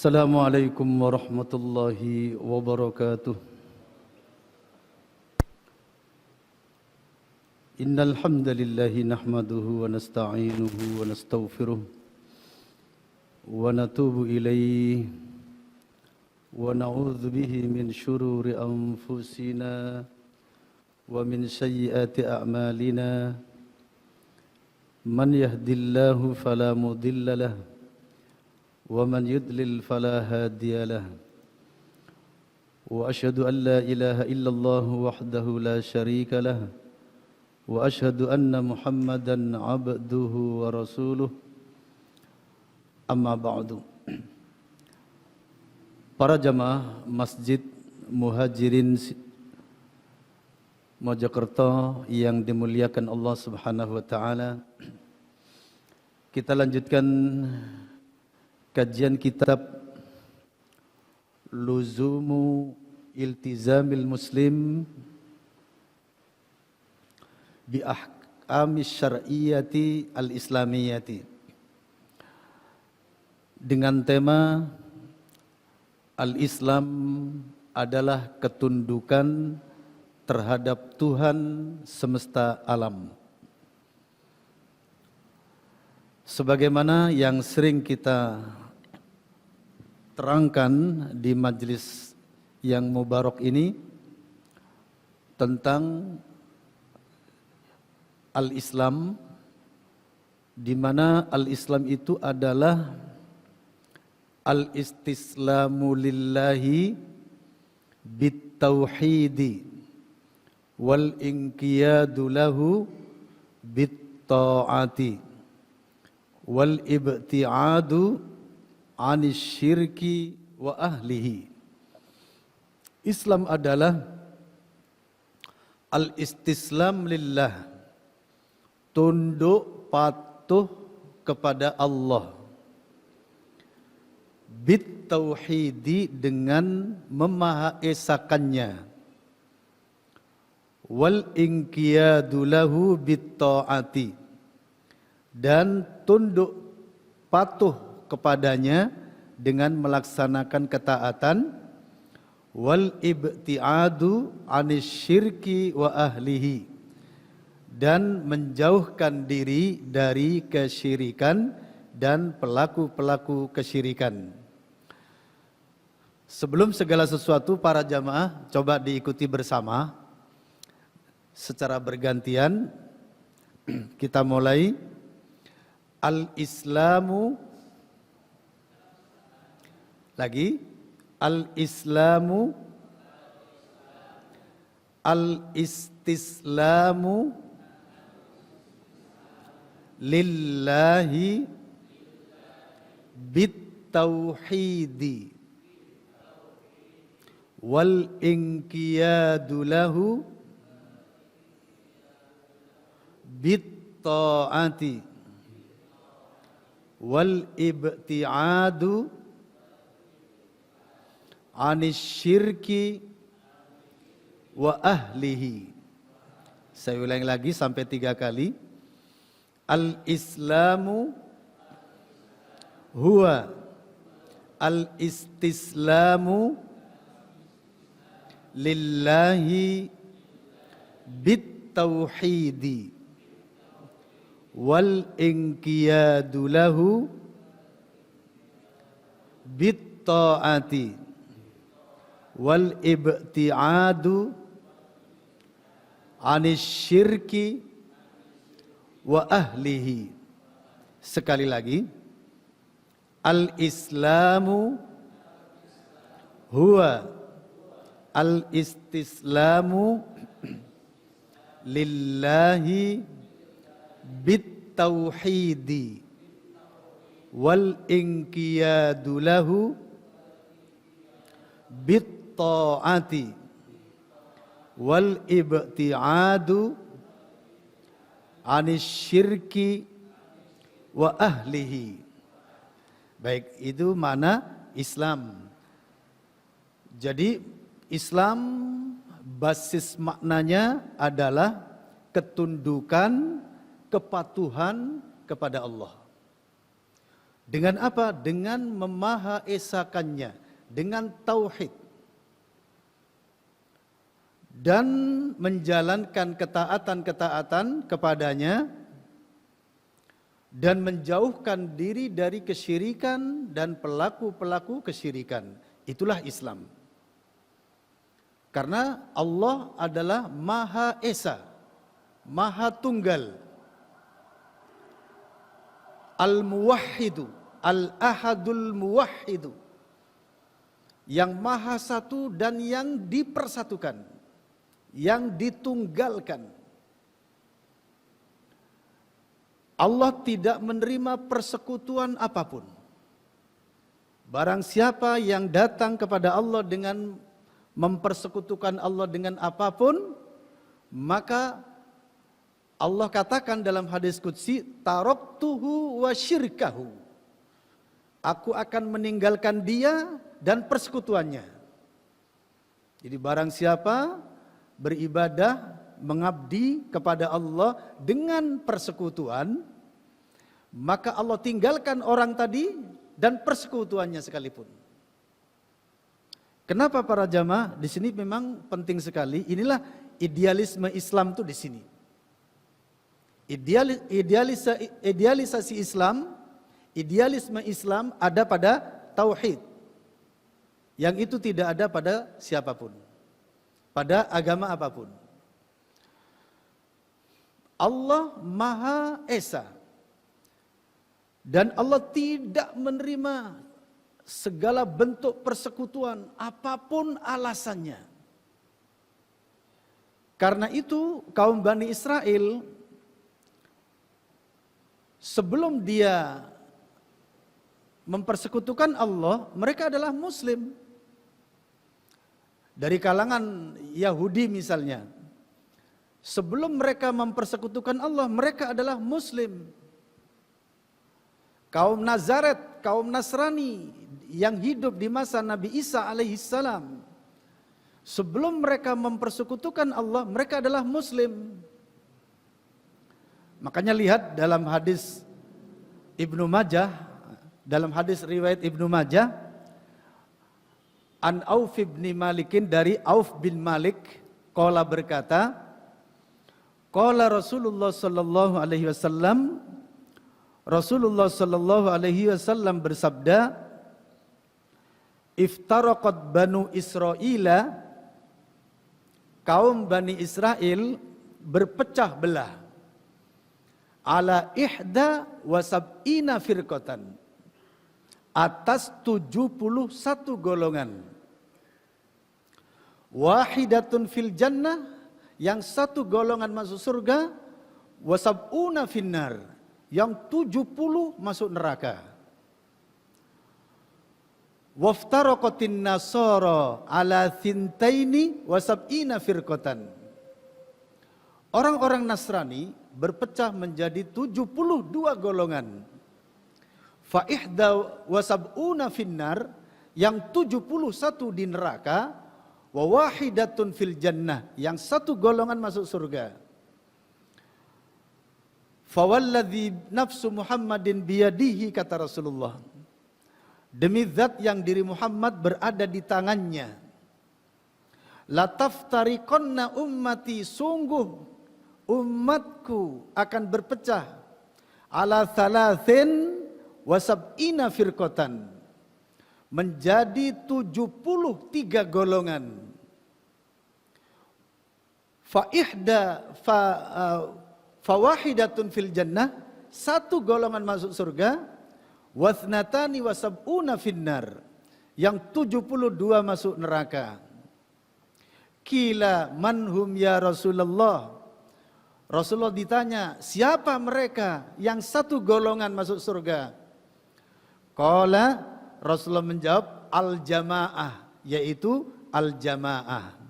Assalamualaikum warahmatullahi wabarakatuh. Innal hamdalillahi nahmaduhu wa nasta'inuhu wa nastaghfiruh wa natubu ilaihi wa na'udzu bihi min shururi anfusina wa min sayyiati a'malina. Man yahdihillahu fala mudilla lahu ومن يضلل فلا هادي له وأشهد أن لا إله إلا الله وحده لا شريك له وأشهد أن محمدا عبده ورسوله أما بعد. Para jamaah Masjid Muhajirin Mojokerto yang dimuliakan Allah Subhanahu wa taala, kita lanjutkan kajian kitab Luzumu Iltizamil Muslim bi Ahkamis Syar'iyyati Al-Islamiyyati dengan tema Al-Islam adalah ketundukan terhadap Tuhan semesta alam. Sebagaimana yang sering kita terangkan di majelis yang mubarak ini tentang Al-Islam, di mana Al-Islam itu adalah al-istislamu lillahi bit-tauhidi wal inqiyadu lahu bit-ta'ati wal ibti'adu anis syirki wa ahlihi. Islam adalah al-istislam lillah, tunduk patuh kepada Allah, bit tauhidi dengan memahaesakannya, wal inqiyadu lahu bit ta'ati dan tunduk patuh kepadanya dengan melaksanakan ketaatan, wal ibti'adu anis syirki wa ahlihi dan menjauhkan diri dari kesyirikan dan pelaku-pelaku kesyirikan. Sebelum segala sesuatu, para jamaah coba diikuti bersama secara bergantian. Kita mulai. Al-Islamu, lagi, Al-Islamu, Al-Istislamu lillahi bit-tauhidi wal inqiyadu lahu bit-ta'ati wal ibti'adu anis syirki wa ahlihi. Saya ulangi lagi sampai 3 kali. Al-Islamu huwa al-istislamu lillahi bit-tauhidi wal inqiyadu lahu bit-ta'ati wal ibti'adu anis syirki wa ahlihi. Sekali lagi. Al-Islamu huwa al-istislamu lillahi bit-tauhidi wal inqiyadu lahu bit-ta'ati wal ibti'adu anis syirki wa ahlihi. Baik, itu mana Islam. Jadi Islam basis maknanya adalah ketundukan, kepatuhan kepada Allah. Dengan apa? Dengan memahaesakannya, dengan tauhid. Dan menjalankan ketaatan-ketaatan kepadanya dan menjauhkan diri dari kesyirikan dan pelaku-pelaku kesyirikan. Itulah Islam. Karena Allah adalah Maha Esa, Maha Tunggal, Al-Muwahhidu, Al-Ahadul Muwahhidu, yang Maha Satu dan yang dipersatukan, yang ditunggalkan. Allah tidak menerima persekutuan apapun. Barang siapa yang datang kepada Allah dengan mempersekutukan Allah dengan apapun, maka Allah katakan dalam hadis qudsi, taraktuhu wa syirkahu. Aku akan meninggalkan dia dan persekutuannya. Jadi barang siapa beribadah, mengabdi kepada Allah dengan persekutuan, maka Allah tinggalkan orang tadi dan persekutuannya sekalipun. Kenapa para jamaah? Di sini memang penting sekali. Inilah idealisme Islam tuh di sini. Idealisasi Islam, idealisme Islam ada pada tauhid. Yang itu tidak ada pada siapapun, pada agama apapun. Allah Maha Esa. Dan Allah tidak menerima segala bentuk persekutuan, apapun alasannya. Karena itu kaum Bani Israel, sebelum dia mempersekutukan Allah, mereka adalah Muslim. Dari kalangan Yahudi misalnya, sebelum mereka mempersekutukan Allah, mereka adalah Muslim. Kaum Nazaret, kaum Nasrani yang hidup di masa Nabi Isa alaihissalam, sebelum mereka mempersekutukan Allah, mereka adalah Muslim. Makanya lihat dalam hadis Ibnu Majah, dalam hadis riwayat Ibnu Majah, An Auf bin Malikin, dari Auf bin Malik, qala berkata, qala Rasulullah sallallahu alaihi wasallam, Rasulullah sallallahu alaihi wasallam bersabda, iftaraqat Banu Israila, kaum Bani Israel berpecah belah, ala ihda wa sab'ina firqatan, atas 71 golongan. Wahidatun fil jannah, yang satu golongan masuk surga, wa sab'una finnar, yang 70 masuk neraka. Waftaraqatin nasara ala thintaini wa sab'ina firqatan. Orang-orang Nasrani berpecah menjadi 72 golongan. Fa ihda wa sab'una finnar, yang 71 di neraka, wa wahidatun fil jannah, yang satu golongan masuk surga. Fawalladzi nafsu Muhammadin biyadihi, kata Rasulullah, demi zat yang diri Muhammad berada di tangannya, lataftariqanna ummati, sungguh umatku akan berpecah, ala thalathin wa sab'ina firqatan, menjadi 73 golongan. Fawahidatun fil jannah, satu golongan masuk surga, wathnatani wa sab'una finnar, yang 72 masuk neraka. Qila manhum ya Rasulullah, Rasulullah ditanya, siapa mereka yang satu golongan masuk surga? Qala, Rasulullah menjawab, al-jamaah, yaitu al-jamaah.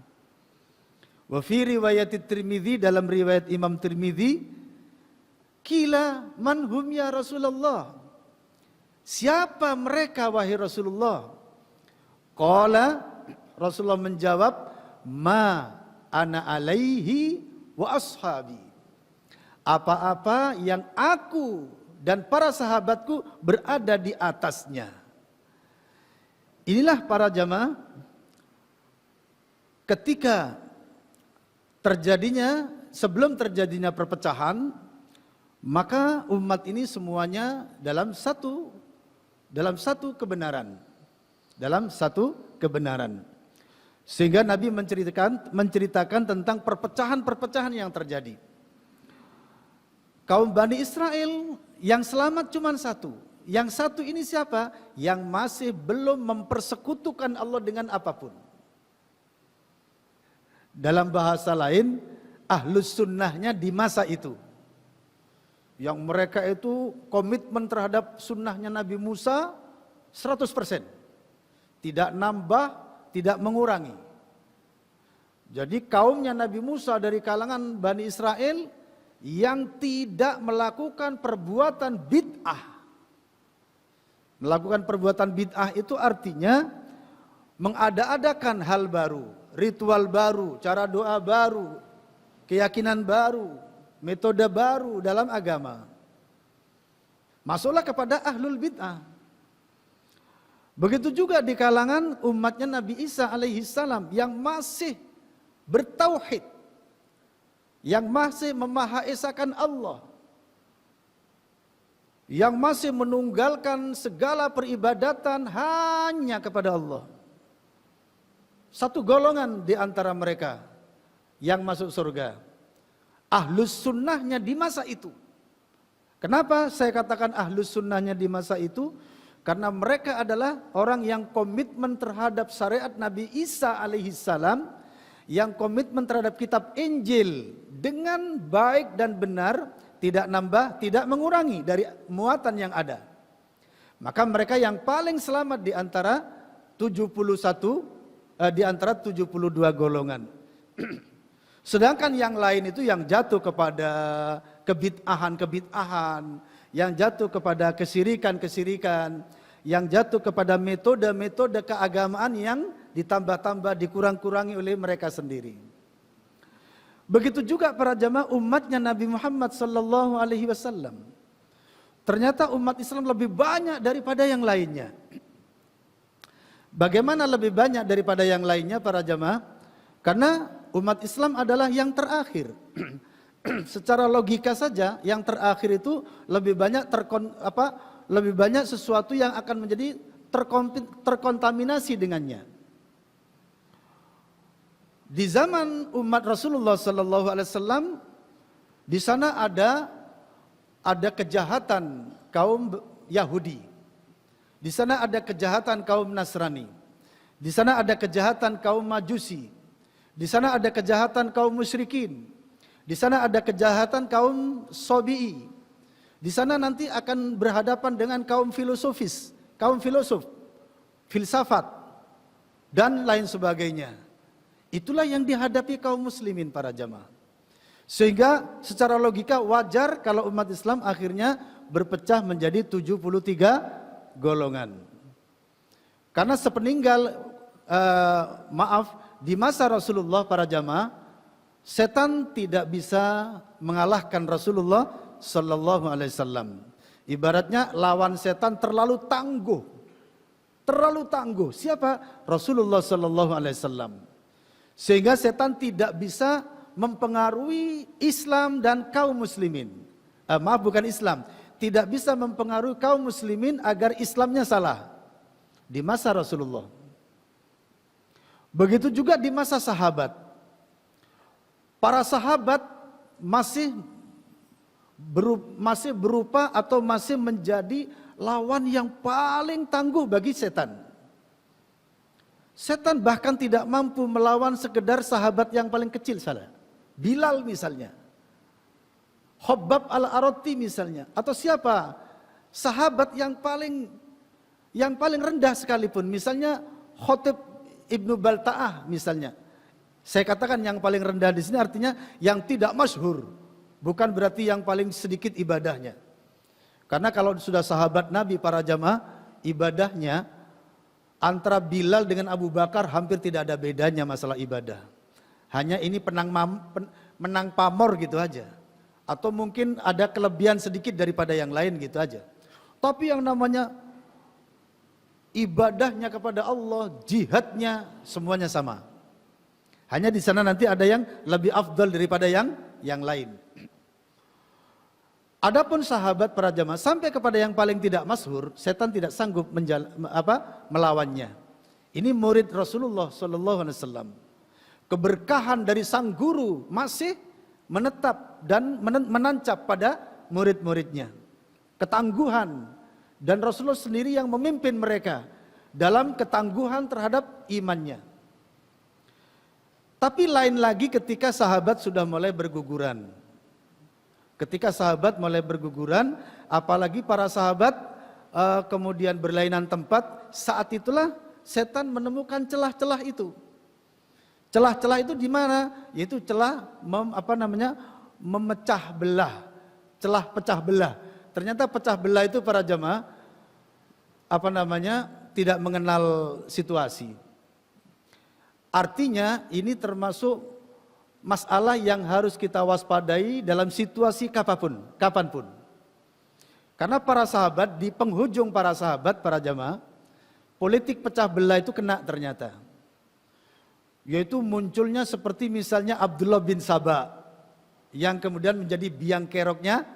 Wa fi riwayat Tirmidzi, dalam riwayat Imam Tirmidzi, qila manhum ya Rasulullah, siapa mereka wahai Rasulullah? Qala, Rasulullah menjawab, ma ana alaihi wa ashabi, apa-apa yang aku dan para sahabatku berada di atasnya. Inilah para jamaah ketika sebelum terjadinya perpecahan, maka umat ini semuanya dalam satu kebenaran. Dalam satu kebenaran. Sehingga Nabi menceritakan tentang perpecahan-perpecahan yang terjadi. Kaum Bani Israel yang selamat cuma satu. Yang satu ini siapa? Yang masih belum mempersekutukan Allah dengan apapun. Dalam bahasa lain, ahlus sunnahnya di masa itu. Yang mereka itu komitmen terhadap sunnahnya Nabi Musa 100%. Tidak nambah, tidak mengurangi. Jadi kaumnya Nabi Musa dari kalangan Bani Israel yang tidak melakukan perbuatan bid'ah. Melakukan perbuatan bid'ah itu artinya mengada-adakan hal baru, ritual baru, cara doa baru, keyakinan baru, metode baru dalam agama. Masuklah kepada ahlul bid'ah. Begitu juga di kalangan umatnya Nabi Isa alaihi salam yang masih bertauhid, yang masih memahaesakan Allah, yang masih menunggalkan segala peribadatan hanya kepada Allah. Satu golongan di antara mereka yang masuk surga. Ahlus sunnahnya di masa itu. Kenapa saya katakan ahlus sunnahnya di masa itu? Karena mereka adalah orang yang komitmen terhadap syariat Nabi Isa alaihi salam, yang komitmen terhadap kitab Injil dengan baik dan benar, tidak nambah, tidak mengurangi dari muatan yang ada. Maka mereka yang paling selamat di antara 72 golongan. Sedangkan yang lain itu yang jatuh kepada kebid'ahan, yang jatuh kepada kesirikan, yang jatuh kepada metode-metode keagamaan yang ditambah-tambah, dikurang-kurangi oleh mereka sendiri. Begitu juga para jamaah umatnya Nabi Muhammad sallallahu alaihi wasallam. Ternyata umat Islam lebih banyak daripada yang lainnya. Bagaimana lebih banyak daripada yang lainnya para jamaah? Karena umat Islam adalah yang terakhir. Secara logika saja yang terakhir itu lebih banyak lebih banyak sesuatu yang akan menjadi terkontaminasi dengannya. Di zaman umat Rasulullah sallallahu alaihi wasallam, di sana ada kejahatan kaum Yahudi. Di sana ada kejahatan kaum Nasrani. Di sana ada kejahatan kaum Majusi. Di sana ada kejahatan kaum musyrikin. Di sana ada kejahatan kaum Sobi'i. Di sana nanti akan berhadapan dengan kaum filosofis, kaum filosof, filsafat, dan lain sebagainya. Itulah yang dihadapi kaum muslimin para jamaah. Sehingga secara logika wajar kalau umat Islam akhirnya berpecah menjadi 73 golongan. Karena sepeninggal di masa Rasulullah para jamaah, setan tidak bisa mengalahkan Rasulullah sallallahu alaihi wasallam. Ibaratnya lawan setan terlalu tangguh. Terlalu tangguh. Siapa? Rasulullah sallallahu alaihi wasallam. Sehingga setan tidak bisa mempengaruhi Islam dan kaum muslimin. Bukan Islam, tidak bisa mempengaruhi kaum muslimin agar Islamnya salah di masa Rasulullah. Begitu juga di masa sahabat. Para sahabat masih berupa atau masih menjadi lawan yang paling tangguh bagi setan. Setan bahkan tidak mampu melawan sekedar sahabat yang paling kecil salah. Bilal misalnya. Khabbab al-Arati misalnya. Atau siapa? Sahabat yang paling rendah sekalipun. Misalnya Khotib Ibnu Balta'ah misalnya. Saya katakan yang paling rendah di sini artinya yang tidak masyhur. Bukan berarti yang paling sedikit ibadahnya. Karena kalau sudah sahabat Nabi para jamaah, ibadahnya antara Bilal dengan Abu Bakar hampir tidak ada bedanya masalah ibadah. Hanya ini menang pamor gitu aja. Atau mungkin ada kelebihan sedikit daripada yang lain gitu aja. Tapi yang namanya ibadahnya kepada Allah, jihadnya, semuanya sama. Hanya di sana nanti ada yang lebih afdal daripada yang lain. Adapun sahabat para jamaah sampai kepada yang paling tidak masyhur, setan tidak sanggup melawannya. Ini murid Rasulullah sallallahu alaihi wasallam. Keberkahan dari sang guru masih menetap dan menancap pada murid-muridnya. Ketangguhan, dan Rasulullah sendiri yang memimpin mereka dalam ketangguhan terhadap imannya. Tapi lain lagi ketika sahabat sudah mulai berguguran. Ketika sahabat mulai berguguran, apalagi para sahabat kemudian berlainan tempat, saat itulah setan menemukan celah-celah itu. Celah-celah itu di mana? Yaitu celah memecah belah, celah pecah belah. Ternyata pecah belah itu para jamaah tidak mengenal situasi. Artinya ini termasuk masalah yang harus kita waspadai dalam situasi kapanpun. Karena para sahabat, di penghujung para sahabat, para jamaah, politik pecah belah itu kena ternyata. Yaitu munculnya seperti misalnya Abdullah bin Saba, yang kemudian menjadi biang keroknya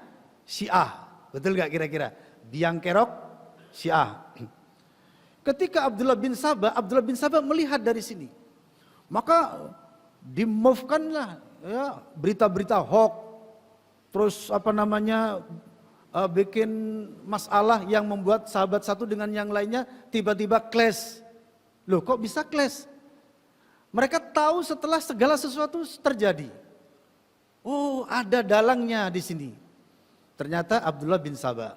Syiah. Betul gak kira-kira? Biang kerok Syiah. Ketika Abdullah bin Saba melihat dari sini, maka di-move-kanlah ya, berita-berita hoax, terus bikin masalah yang membuat sahabat satu dengan yang lainnya tiba-tiba clash. Loh kok bisa clash? Mereka tahu setelah segala sesuatu terjadi. Oh, ada dalangnya di sini. Ternyata Abdullah bin Saba.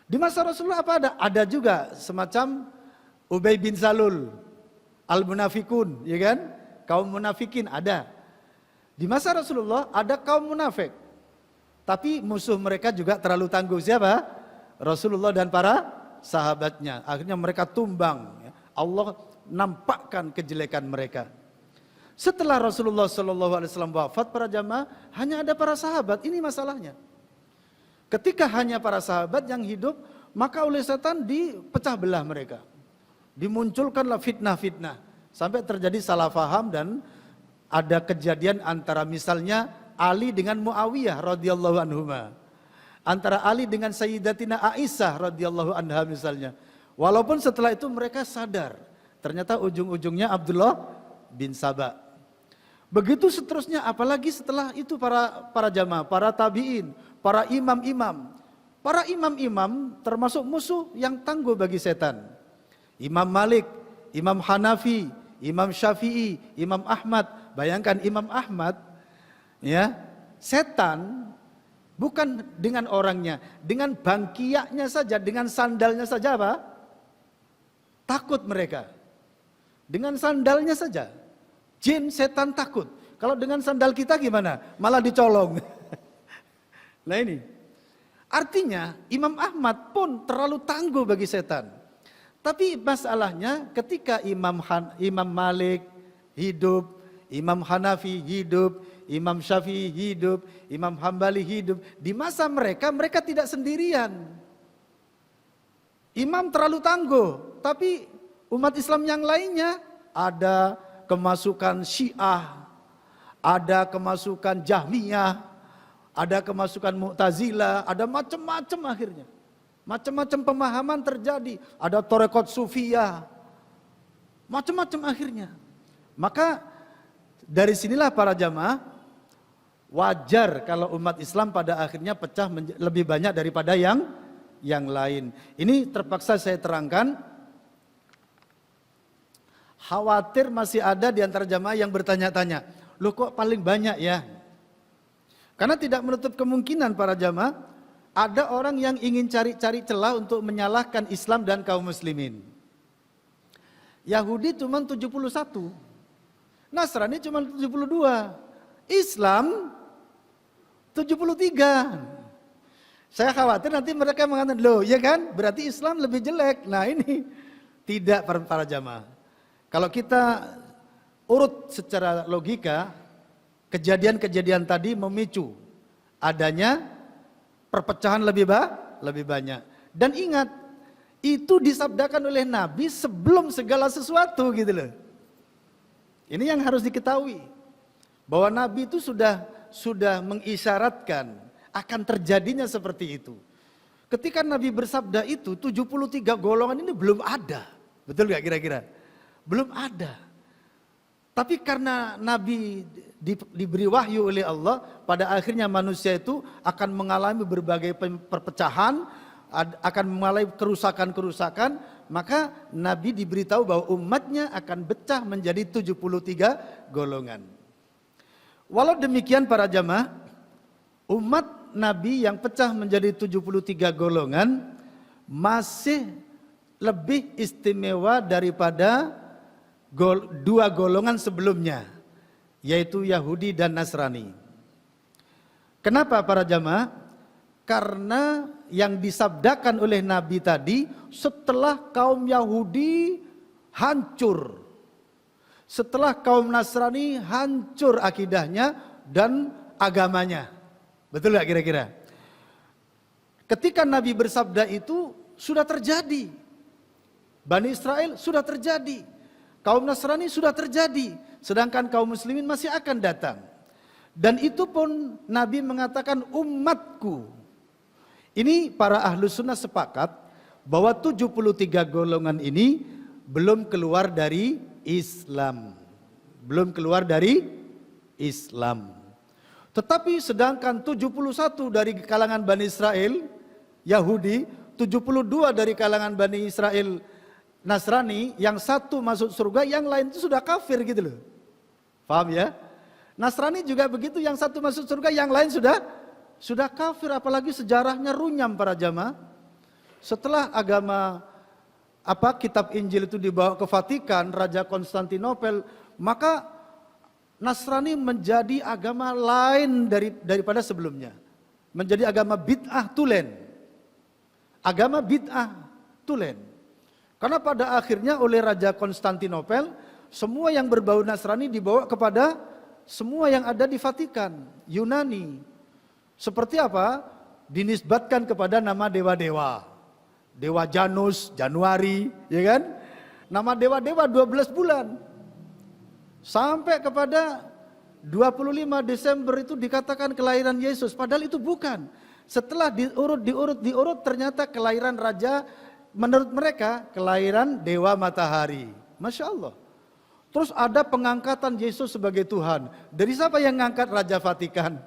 Di masa Rasulullah apa ada? Ada juga semacam Ubay bin Salul, Al-Munafikun, ya kan? Kaum munafikin ada. Di masa Rasulullah ada kaum munafik. Tapi musuh mereka juga terlalu tangguh. Siapa? Rasulullah dan para sahabatnya. Akhirnya mereka tumbang. Allah nampakkan kejelekan mereka. Setelah Rasulullah SAW wafat, para jamaah hanya ada para sahabat. Ini masalahnya. Ketika hanya para sahabat yang hidup, maka oleh setan dipecah belah mereka. Dimunculkanlah fitnah-fitnah. Sampai terjadi salah faham dan ada kejadian antara misalnya Ali dengan Muawiyah radhiyallahu anhuma. Antara Ali dengan Sayyidatina Aisyah radhiyallahu anha misalnya. Walaupun setelah itu mereka sadar, ternyata ujung-ujungnya Abdullah bin Saba. Begitu seterusnya, apalagi setelah itu para jamaah, para tabi'in, para imam-imam. Para imam-imam termasuk musuh yang tangguh bagi setan. Imam Malik, Imam Hanafi, Imam Syafi'i, Imam Ahmad. Bayangkan Imam Ahmad, ya, setan bukan dengan orangnya, dengan bangkiyahnya saja, dengan sandalnya saja apa? Takut mereka. Dengan sandalnya saja. Jin, setan takut. Kalau dengan sandal kita gimana? Malah dicolong. Nah ini. Artinya Imam Ahmad pun terlalu tangguh bagi setan. Tapi masalahnya ketika Imam Malik hidup, Imam Hanafi hidup, Imam Syafi'i hidup, Imam Hambali hidup, di masa mereka tidak sendirian. Imam terlalu tangguh, tapi umat Islam yang lainnya ada kemasukan Syiah, ada kemasukan Jahmiyah, ada kemasukan Mu'tazilah, ada macam-macam akhirnya. Macam-macam pemahaman terjadi, ada Tarekat Sufiyah, macam-macam akhirnya. Maka dari sinilah para jamaah wajar kalau umat Islam pada akhirnya pecah lebih banyak daripada yang lain. Ini terpaksa saya terangkan. Khawatir masih ada di antara jamaah yang bertanya-tanya, loh kok paling banyak ya? Karena tidak menutup kemungkinan para jamaah ada orang yang ingin cari-cari celah untuk menyalahkan Islam dan kaum muslimin. Yahudi cuma 71, Nasrani cuma 72, Islam 73. Saya khawatir nanti mereka mengatakan, loh ya kan berarti Islam lebih jelek. Nah ini tidak para jamaah. Kalau kita urut secara logika, kejadian-kejadian tadi memicu adanya perpecahan lebih banyak. Dan ingat, itu disabdakan oleh Nabi sebelum segala sesuatu gitu loh. Ini yang harus diketahui, bahwa Nabi itu sudah mengisyaratkan akan terjadinya seperti itu. Ketika Nabi bersabda itu, 73 golongan ini belum ada. Betul gak kira-kira? Belum ada. Tapi karena Nabi diberi wahyu oleh Allah, pada akhirnya manusia itu akan mengalami berbagai perpecahan, akan mengalami kerusakan-kerusakan, maka Nabi diberitahu bahwa umatnya akan pecah menjadi 73 golongan. Walau demikian para jamaah, umat Nabi yang pecah menjadi 73 golongan masih lebih istimewa daripada dua golongan sebelumnya, yaitu Yahudi dan Nasrani. Kenapa para jamaah? Karena yang disabdakan oleh Nabi tadi setelah kaum Yahudi hancur, setelah kaum Nasrani hancur akidahnya dan agamanya. Betul gak kira-kira? Ketika Nabi bersabda itu sudah terjadi. Bani Israel sudah terjadi. Kaum Nasrani sudah terjadi. Sedangkan kaum muslimin masih akan datang. Dan itu pun Nabi mengatakan umatku. Ini para ahlu sunnah sepakat bahwa 73 golongan ini belum keluar dari Islam. Belum keluar dari Islam. Tetapi sedangkan 71 dari kalangan Bani Israel Yahudi, 72 dari kalangan Bani Israel Nasrani, yang satu masuk surga, yang lain itu sudah kafir gitu loh. Paham ya? Nasrani juga begitu, yang satu masuk surga, yang lain sudah kafir, apalagi sejarahnya runyam para jamaah. Setelah agama kitab Injil itu dibawa ke Vatikan, Raja Konstantinopel, maka Nasrani menjadi agama lain daripada sebelumnya. Menjadi agama bid'ah tulen. Agama bid'ah tulen. Karena pada akhirnya oleh Raja Konstantinopel, semua yang berbau Nasrani dibawa kepada semua yang ada di Vatikan, Yunani. Seperti apa? Dinisbatkan kepada nama dewa-dewa. Dewa Janus, Januari, ya kan? Nama dewa-dewa 12 bulan. Sampai kepada 25 Desember itu dikatakan kelahiran Yesus, padahal itu bukan. Setelah diurut ternyata kelahiran raja, menurut mereka kelahiran dewa matahari. Masya Allah. Terus ada pengangkatan Yesus sebagai Tuhan. Dari siapa yang ngangkat? Raja Vatikan.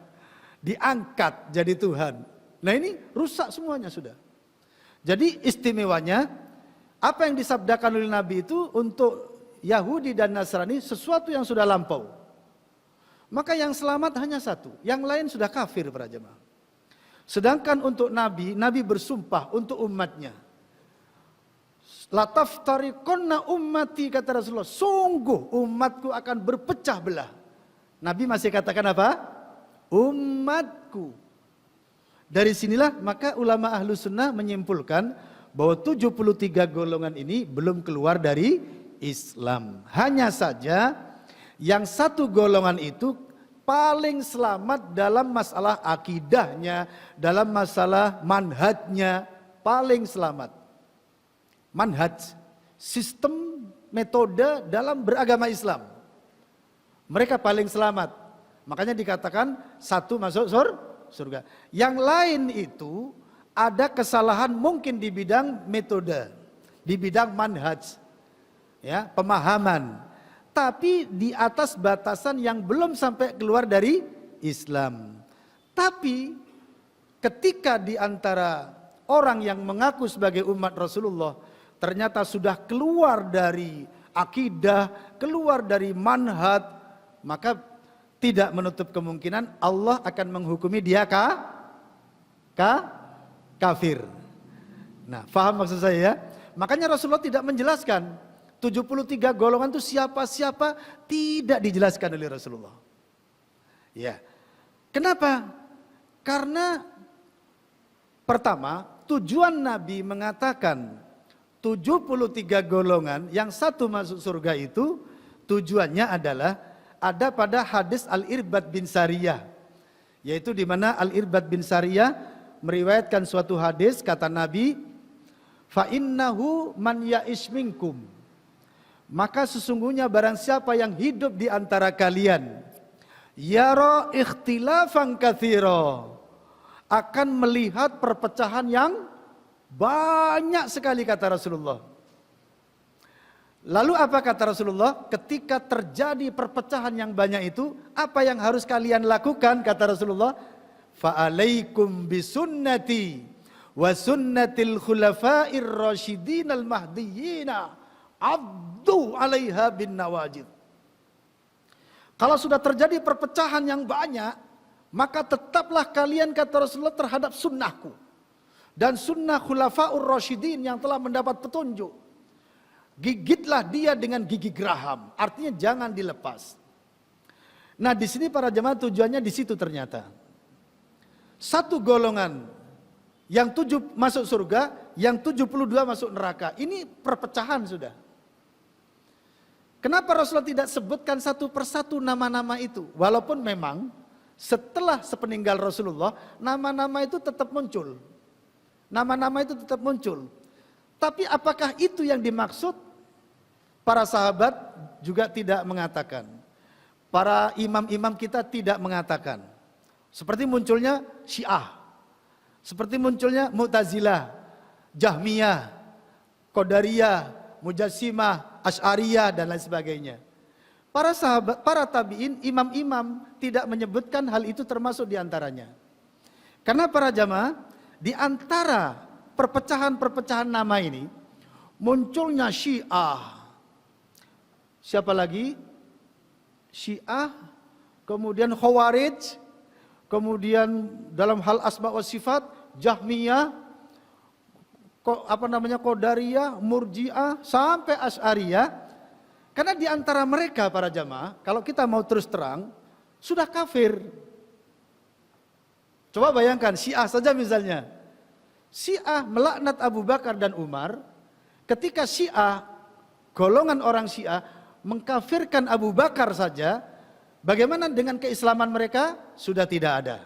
Diangkat jadi Tuhan. Nah ini rusak semuanya sudah. Jadi istimewanya, apa yang disabdakan oleh Nabi itu untuk Yahudi dan Nasrani sesuatu yang sudah lampau. Maka yang selamat hanya satu, yang lain sudah kafir para jemaah. Sedangkan untuk Nabi bersumpah untuk umatnya. La taftariqunna ummati, kata Rasulullah, sungguh umatku akan berpecah belah. Nabi masih katakan apa? Umatku. Dari sinilah maka ulama ahlu sunnah menyimpulkan bahwa 73 golongan ini belum keluar dari Islam. Hanya saja yang satu golongan itu paling selamat dalam masalah akidahnya, dalam masalah manhajnya, paling selamat. Manhaj, sistem, metode dalam beragama Islam. Mereka paling selamat. Makanya dikatakan satu masuk surga. Yang lain itu ada kesalahan mungkin di bidang metode, di bidang manhaj, ya, pemahaman. Tapi di atas batasan yang belum sampai keluar dari Islam. Tapi ketika di antara orang yang mengaku sebagai umat Rasulullah ternyata sudah keluar dari akidah, keluar dari manhaj, maka tidak menutup kemungkinan Allah akan menghukumi dia kafir. Nah, paham maksud saya ya? Makanya Rasulullah tidak menjelaskan 73 golongan itu siapa-siapa, tidak dijelaskan oleh Rasulullah. Ya. Kenapa? Karena pertama, tujuan Nabi mengatakan 73 golongan yang satu masuk surga itu tujuannya adalah ada pada hadis Al-Irbad bin Sariyah Yaitu di mana Al-Irbad bin Sariyah meriwayatkan suatu hadis, kata Nabi, fa innahu man ya'ish minkum, maka sesungguhnya barang siapa yang hidup di antara kalian, yara ikhtilafan katsira, akan melihat perpecahan yang banyak sekali, kata Rasulullah. Lalu apa kata Rasulullah? Ketika terjadi perpecahan yang banyak itu, apa yang harus kalian lakukan, kata Rasulullah? Fa'alaikum bisunnati wa sunnatil khulafa'ir rasyidin al-mahdiyyin, abdu 'alaiha bin nawajid. Kalau sudah terjadi perpecahan yang banyak, maka tetaplah kalian, kata Rasulullah, terhadap sunnahku dan sunnah khulafa'ur rasyidin yang telah mendapat petunjuk. Gigitlah dia dengan gigi geraham, artinya jangan dilepas. Nah, di sini para jemaah tujuannya di situ ternyata. Satu golongan yang 7 masuk surga, yang 72 masuk neraka. Ini perpecahan sudah. Kenapa Rasulullah tidak sebutkan satu persatu nama-nama itu? Walaupun memang setelah sepeninggal Rasulullah, nama-nama itu tetap muncul. Nama-nama itu tetap muncul. Tapi apakah itu yang dimaksud? Para sahabat juga tidak mengatakan. Para imam-imam kita tidak mengatakan. Seperti munculnya Syiah. Seperti munculnya Mu'tazilah, Jahmiyah, Qadariyah, Mujassimah, Asy'ariyah dan lain sebagainya. Para sahabat, para tabi'in, imam-imam tidak menyebutkan hal itu termasuk diantaranya. Karena para jamaah, di antara perpecahan-perpecahan nama ini, munculnya Syiah. Siapa lagi? Syiah, kemudian Khawarij, kemudian dalam hal asma wa sifat, Jahmiyah, Qadariyah, Murji'ah, sampai Asy'ariyah. Karena di antara mereka para jamaah, kalau kita mau terus terang, sudah kafir. Coba bayangkan, Syiah saja misalnya. Syiah melaknat Abu Bakar dan Umar. Ketika Syiah, golongan orang Syiah, mengkafirkan Abu Bakar saja, bagaimana dengan keislaman mereka? Sudah tidak ada.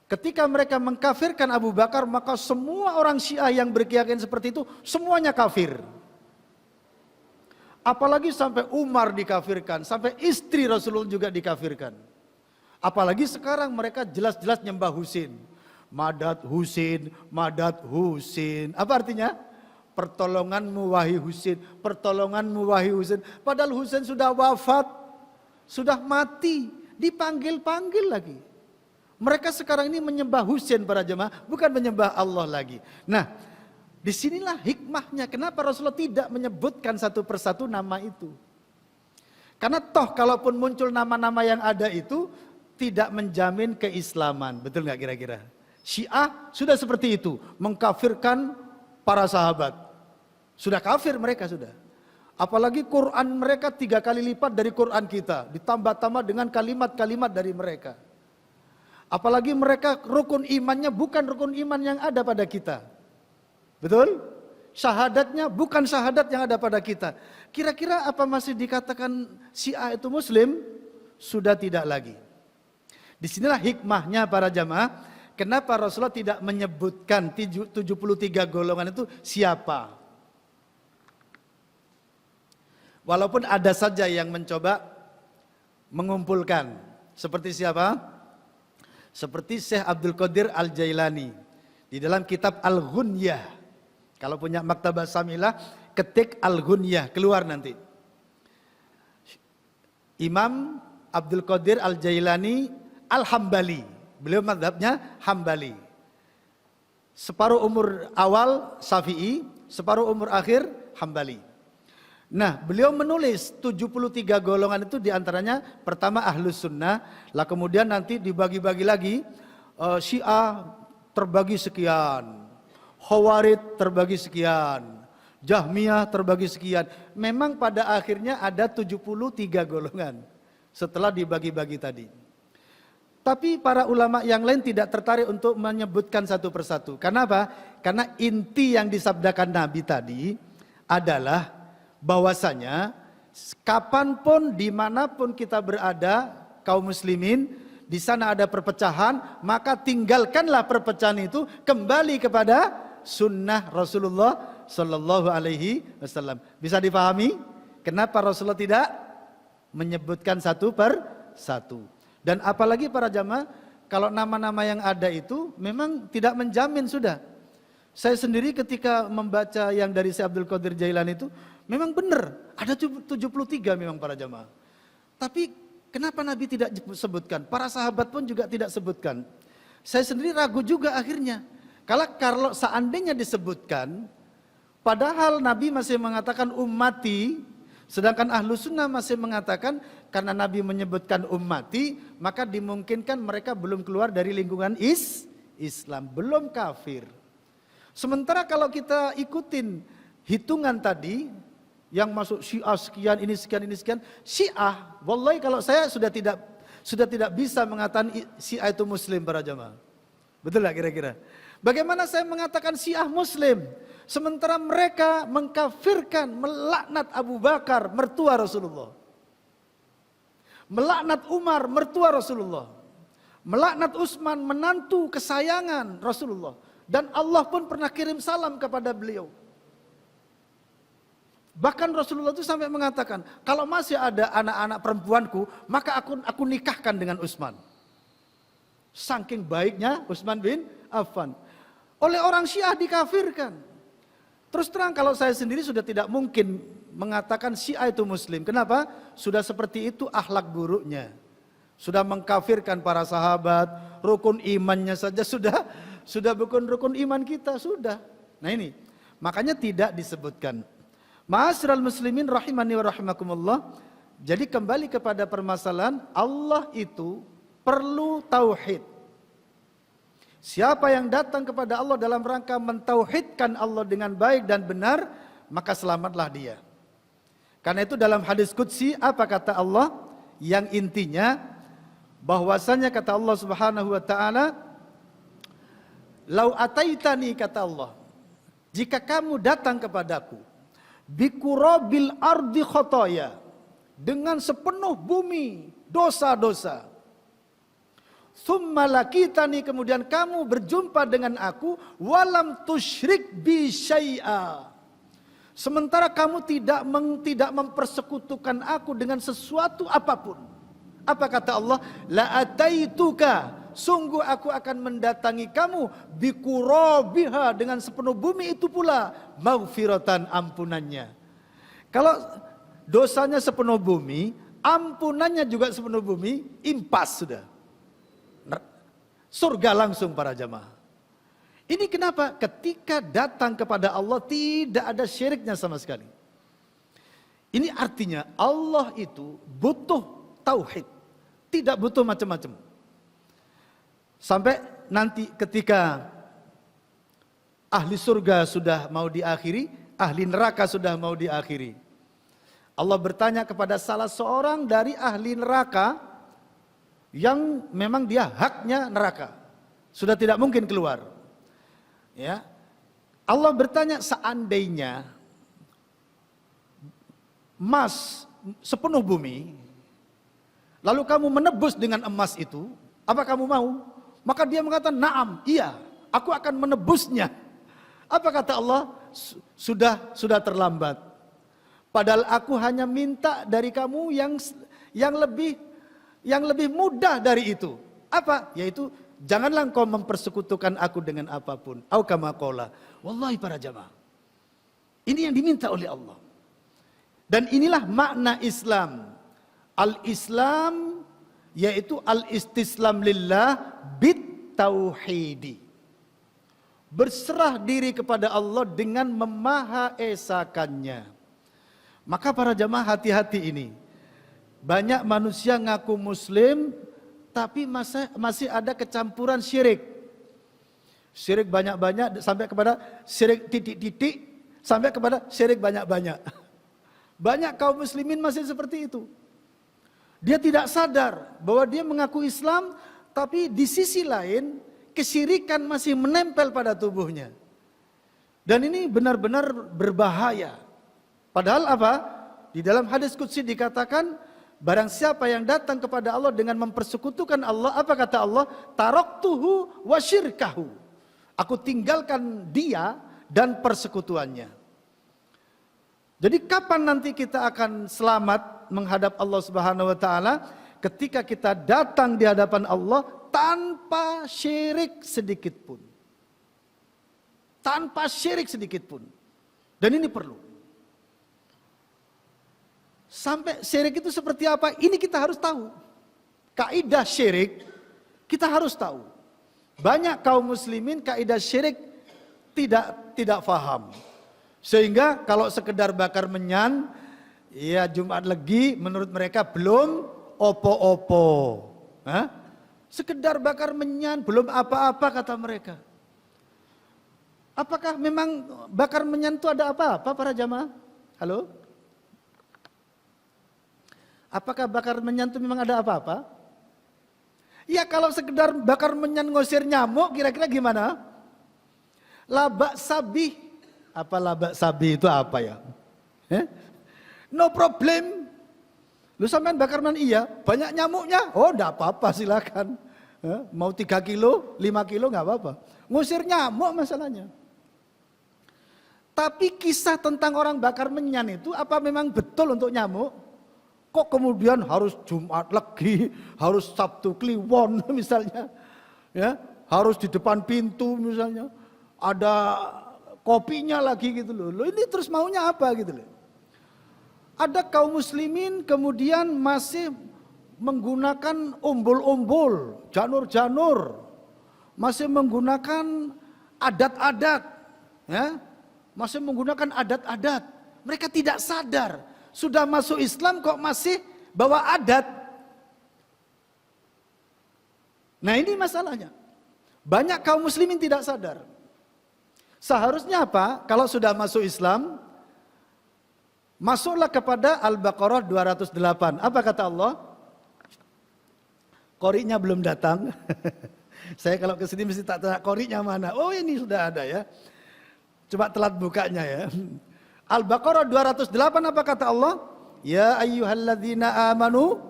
Ketika mereka mengkafirkan Abu Bakar, maka semua orang Syiah yang berkeyakinan seperti itu, semuanya kafir. Apalagi sampai Umar dikafirkan, sampai istri Rasulullah juga dikafirkan. Apalagi sekarang mereka jelas-jelas nyembah Husain. Madad Husain, Madad Husain. Apa artinya? Pertolonganmu wahai Husain, pertolonganmu wahai Husain. Padahal Husain sudah wafat, sudah mati, dipanggil-panggil lagi. Mereka sekarang ini menyembah Husain para jemaah, bukan menyembah Allah lagi. Nah, disinilah hikmahnya kenapa Rasulullah tidak menyebutkan satu persatu nama itu. Karena toh kalaupun muncul nama-nama yang ada itu, tidak menjamin keislaman. Betul nggak kira-kira? Syiah sudah seperti itu, mengkafirkan para sahabat. Sudah kafir mereka sudah. Apalagi Quran mereka 3 kali lipat dari Quran kita. Ditambah-tambah dengan kalimat-kalimat dari mereka. Apalagi mereka rukun imannya bukan rukun iman yang ada pada kita. Betul? Syahadatnya bukan syahadat yang ada pada kita. Kira-kira apa masih dikatakan Syiah itu Muslim? Sudah tidak lagi. Disinilah hikmahnya para jamaah. Kenapa Rasulullah tidak menyebutkan 73 golongan itu siapa? Walaupun ada saja yang mencoba mengumpulkan. Seperti siapa? Seperti Syekh Abdul Qadir Al-Jailani. Di dalam kitab Al-Ghunyah. Kalau punya Maktabah Samilah, ketik Al-Ghunyah, keluar nanti. Imam Abdul Qadir Al-Jailani Al-Hambali. Beliau mazhabnya Hambali. Separuh umur awal Syafi'i, separuh umur akhir Hambali. Nah, beliau menulis 73 golongan itu diantaranya pertama Ahlus Sunnah, lah kemudian nanti dibagi-bagi lagi, Syiah terbagi sekian, Khawarij terbagi sekian, Jahmiyah terbagi sekian. Memang pada akhirnya ada 73 golongan setelah dibagi-bagi tadi. Tapi para ulama yang lain tidak tertarik untuk menyebutkan satu persatu. Kenapa? Karena inti yang disabdakan Nabi tadi adalah bahwasanya kapanpun dimanapun kita berada kaum muslimin, di sana ada perpecahan, maka tinggalkanlah perpecahan itu, kembali kepada sunnah Rasulullah Sallallahu Alaihi Wasallam. Bisa dipahami kenapa Rasulullah tidak menyebutkan satu per satu? Dan apalagi para jamaah, kalau nama-nama yang ada itu memang tidak menjamin sudah. Saya sendiri ketika membaca yang dari Syekh Abdul Qadir Jailani itu memang benar, ada 73 memang para jamaah. Tapi kenapa Nabi tidak sebutkan? Para sahabat pun juga tidak sebutkan. Saya sendiri ragu juga akhirnya. Kalau seandainya disebutkan, padahal Nabi masih mengatakan ummati, sedangkan ahlu sunnah masih mengatakan karena Nabi menyebutkan ummati, maka dimungkinkan mereka belum keluar dari lingkungan Islam, belum kafir. Sementara kalau kita ikutin hitungan tadi, yang masuk Syiah sekian, ini sekian, ini sekian, Syiah, wallahi kalau saya sudah tidak bisa mengatakan Syiah itu Muslim para jamaah. Betul lah kira-kira? Bagaimana saya mengatakan Syiah Muslim, sementara mereka mengkafirkan, melaknat Abu Bakar, mertua Rasulullah, melaknat Umar, mertua Rasulullah, melaknat Utsman, menantu kesayangan Rasulullah, dan Allah pun pernah kirim salam kepada beliau. Bahkan Rasulullah itu sampai mengatakan, kalau masih ada anak-anak perempuanku, maka aku nikahkan dengan Utsman. Saking baiknya Utsman bin Affan. Oleh orang Syiah dikafirkan. Terus terang kalau saya sendiri sudah tidak mungkin mengatakan Syiah itu Muslim. Kenapa? Sudah seperti itu akhlak buruknya. Sudah mengkafirkan para sahabat, rukun imannya saja sudah bukan rukun iman kita, sudah. Nah ini, makanya tidak disebutkan. Ma'asyiral muslimin rahimani wa rahimakumullah. Jadi kembali kepada permasalahan, Allah itu perlu tauhid. Siapa yang datang kepada Allah dalam rangka mentauhidkan Allah dengan baik dan benar, maka selamatlah dia. Karena itu dalam hadis qudsi apa kata Allah? Yang intinya bahwasanya kata Allah Subhanahu wa taala, "Lau ataitani," kata Allah, "jika kamu datang kepadaku biqurabil ardi khotoya, dengan sepenuh bumi dosa-dosa, tsumma lakitani, kemudian kamu berjumpa dengan aku, walam tusyrik bi syai'a, sementara kamu tidak mempersekutukan aku dengan sesuatu apapun." Apa kata Allah? La ataituka, sungguh aku akan mendatangi kamu biqurabiha, dengan sepenuh bumi itu pula maghfiratan, ampunannya. Kalau dosanya sepenuh bumi, ampunannya juga sepenuh bumi, impas sudah. Surga langsung para jamaah. Ini kenapa? Ketika datang kepada Allah tidak ada syiriknya sama sekali. Ini artinya Allah itu butuh tauhid, tidak butuh macam-macam. Sampai nanti ketika ahli surga sudah mau diakhiri, ahli neraka sudah mau diakhiri, Allah bertanya kepada salah seorang dari ahli neraka yang memang dia haknya neraka, sudah tidak mungkin keluar. Ya, Allah bertanya, seandainya emas sepenuh bumi, lalu kamu menebus dengan emas itu, apa kamu mau? Maka dia mengatakan, "Na'am, iya, aku akan menebusnya." Apa kata Allah? Sudah terlambat. Padahal aku hanya minta dari kamu yang lebih mudah dari itu. Apa? Yaitu janganlah engkau mempersekutukan aku dengan apapun. Au kama qala. Wallahi para jamaah, ini yang diminta oleh Allah. Dan inilah makna Islam. Al-Islam yaitu al-istislam lillah bit tauhidi. Berserah diri kepada Allah dengan memahaesakannya. Maka para jamaah hati-hati ini. Banyak manusia ngaku muslim tapi masih ada kecampuran syirik. Syirik banyak-banyak sampai kepada syirik titik-titik, sampai kepada syirik banyak-banyak. Banyak kaum muslimin masih seperti itu. Dia tidak sadar bahwa dia mengaku Islam, tapi di sisi lain kesyirikan masih menempel pada tubuhnya. Dan ini benar-benar berbahaya. Padahal apa? Di dalam hadis qudsi dikatakan barang siapa yang datang kepada Allah dengan mempersekutukan Allah, apa kata Allah? Taraktuhu wa syirkahu. Aku tinggalkan dia dan persekutuannya. Jadi kapan nanti kita akan selamat menghadap Allah Subhanahu wa taala? Ketika kita datang di hadapan Allah tanpa syirik sedikit pun. Tanpa syirik sedikit pun. Dan ini perlu. Sampai syirik itu seperti apa? Ini kita harus tahu. Kaidah syirik kita harus tahu. Banyak kaum muslimin kaidah syirik tidak faham. Sehingga kalau sekedar bakar menyan, ya Jumat Legi menurut mereka belum opo-opo. Sekedar bakar menyan belum apa-apa kata mereka. Apakah memang bakar menyan itu ada apa-apa para jamaah? Halo? Apakah bakar menyan itu memang ada apa-apa? Ya kalau sekedar bakar menyan ngusir nyamuk kira-kira gimana? Labak sabi. Apa labak sabi itu apa ya? No problem. Lu sampean bakar menyan iya, banyak nyamuknya? Oh enggak apa-apa silakan. Mau 3 kilo, 5 kilo enggak apa-apa. Ngusir nyamuk masalahnya. Tapi kisah tentang orang bakar menyan itu apa memang betul untuk nyamuk? Kok kemudian harus Jumat Legi, harus Sabtu Kliwon misalnya, ya, harus di depan pintu misalnya, ada kopinya lagi gitu loh. Loh ini terus maunya apa gitu loh? Ada kaum muslimin kemudian masih menggunakan umbul-umbul, janur-janur, masih menggunakan adat-adat, ya, masih menggunakan adat-adat. Mereka tidak sadar. Sudah masuk Islam kok masih bawa adat. Nah ini masalahnya. Banyak kaum muslimin tidak sadar. Seharusnya apa? Kalau sudah masuk Islam, masuklah kepada Al-Baqarah 208. Apa kata Allah? Qori'nya belum datang. Saya kalau kesini mesti tak tanya qori'nya mana. Oh ini sudah ada ya. Coba telat bukanya ya. Al-Baqarah 208 apa kata Allah? Ya ayyuhalladzina amanu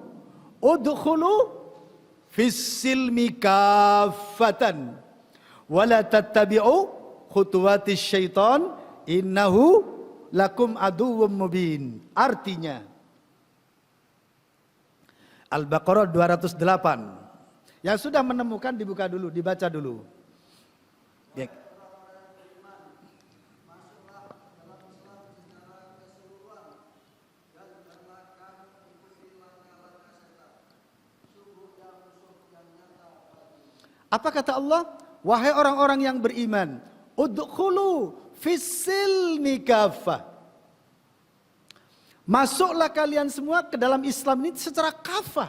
udkhulu fis-silmi kaffatan wa la tattabi'u khutuwatis syaitan innahu lakum aduwwum mubin. Artinya Al-Baqarah 208. Yang sudah menemukan dibuka dulu, dibaca dulu. Ya. Apa kata Allah? Wahai orang-orang yang beriman, udkhulu fis-silmi kaffah. Masuklah kalian semua ke dalam Islam ini secara kafah.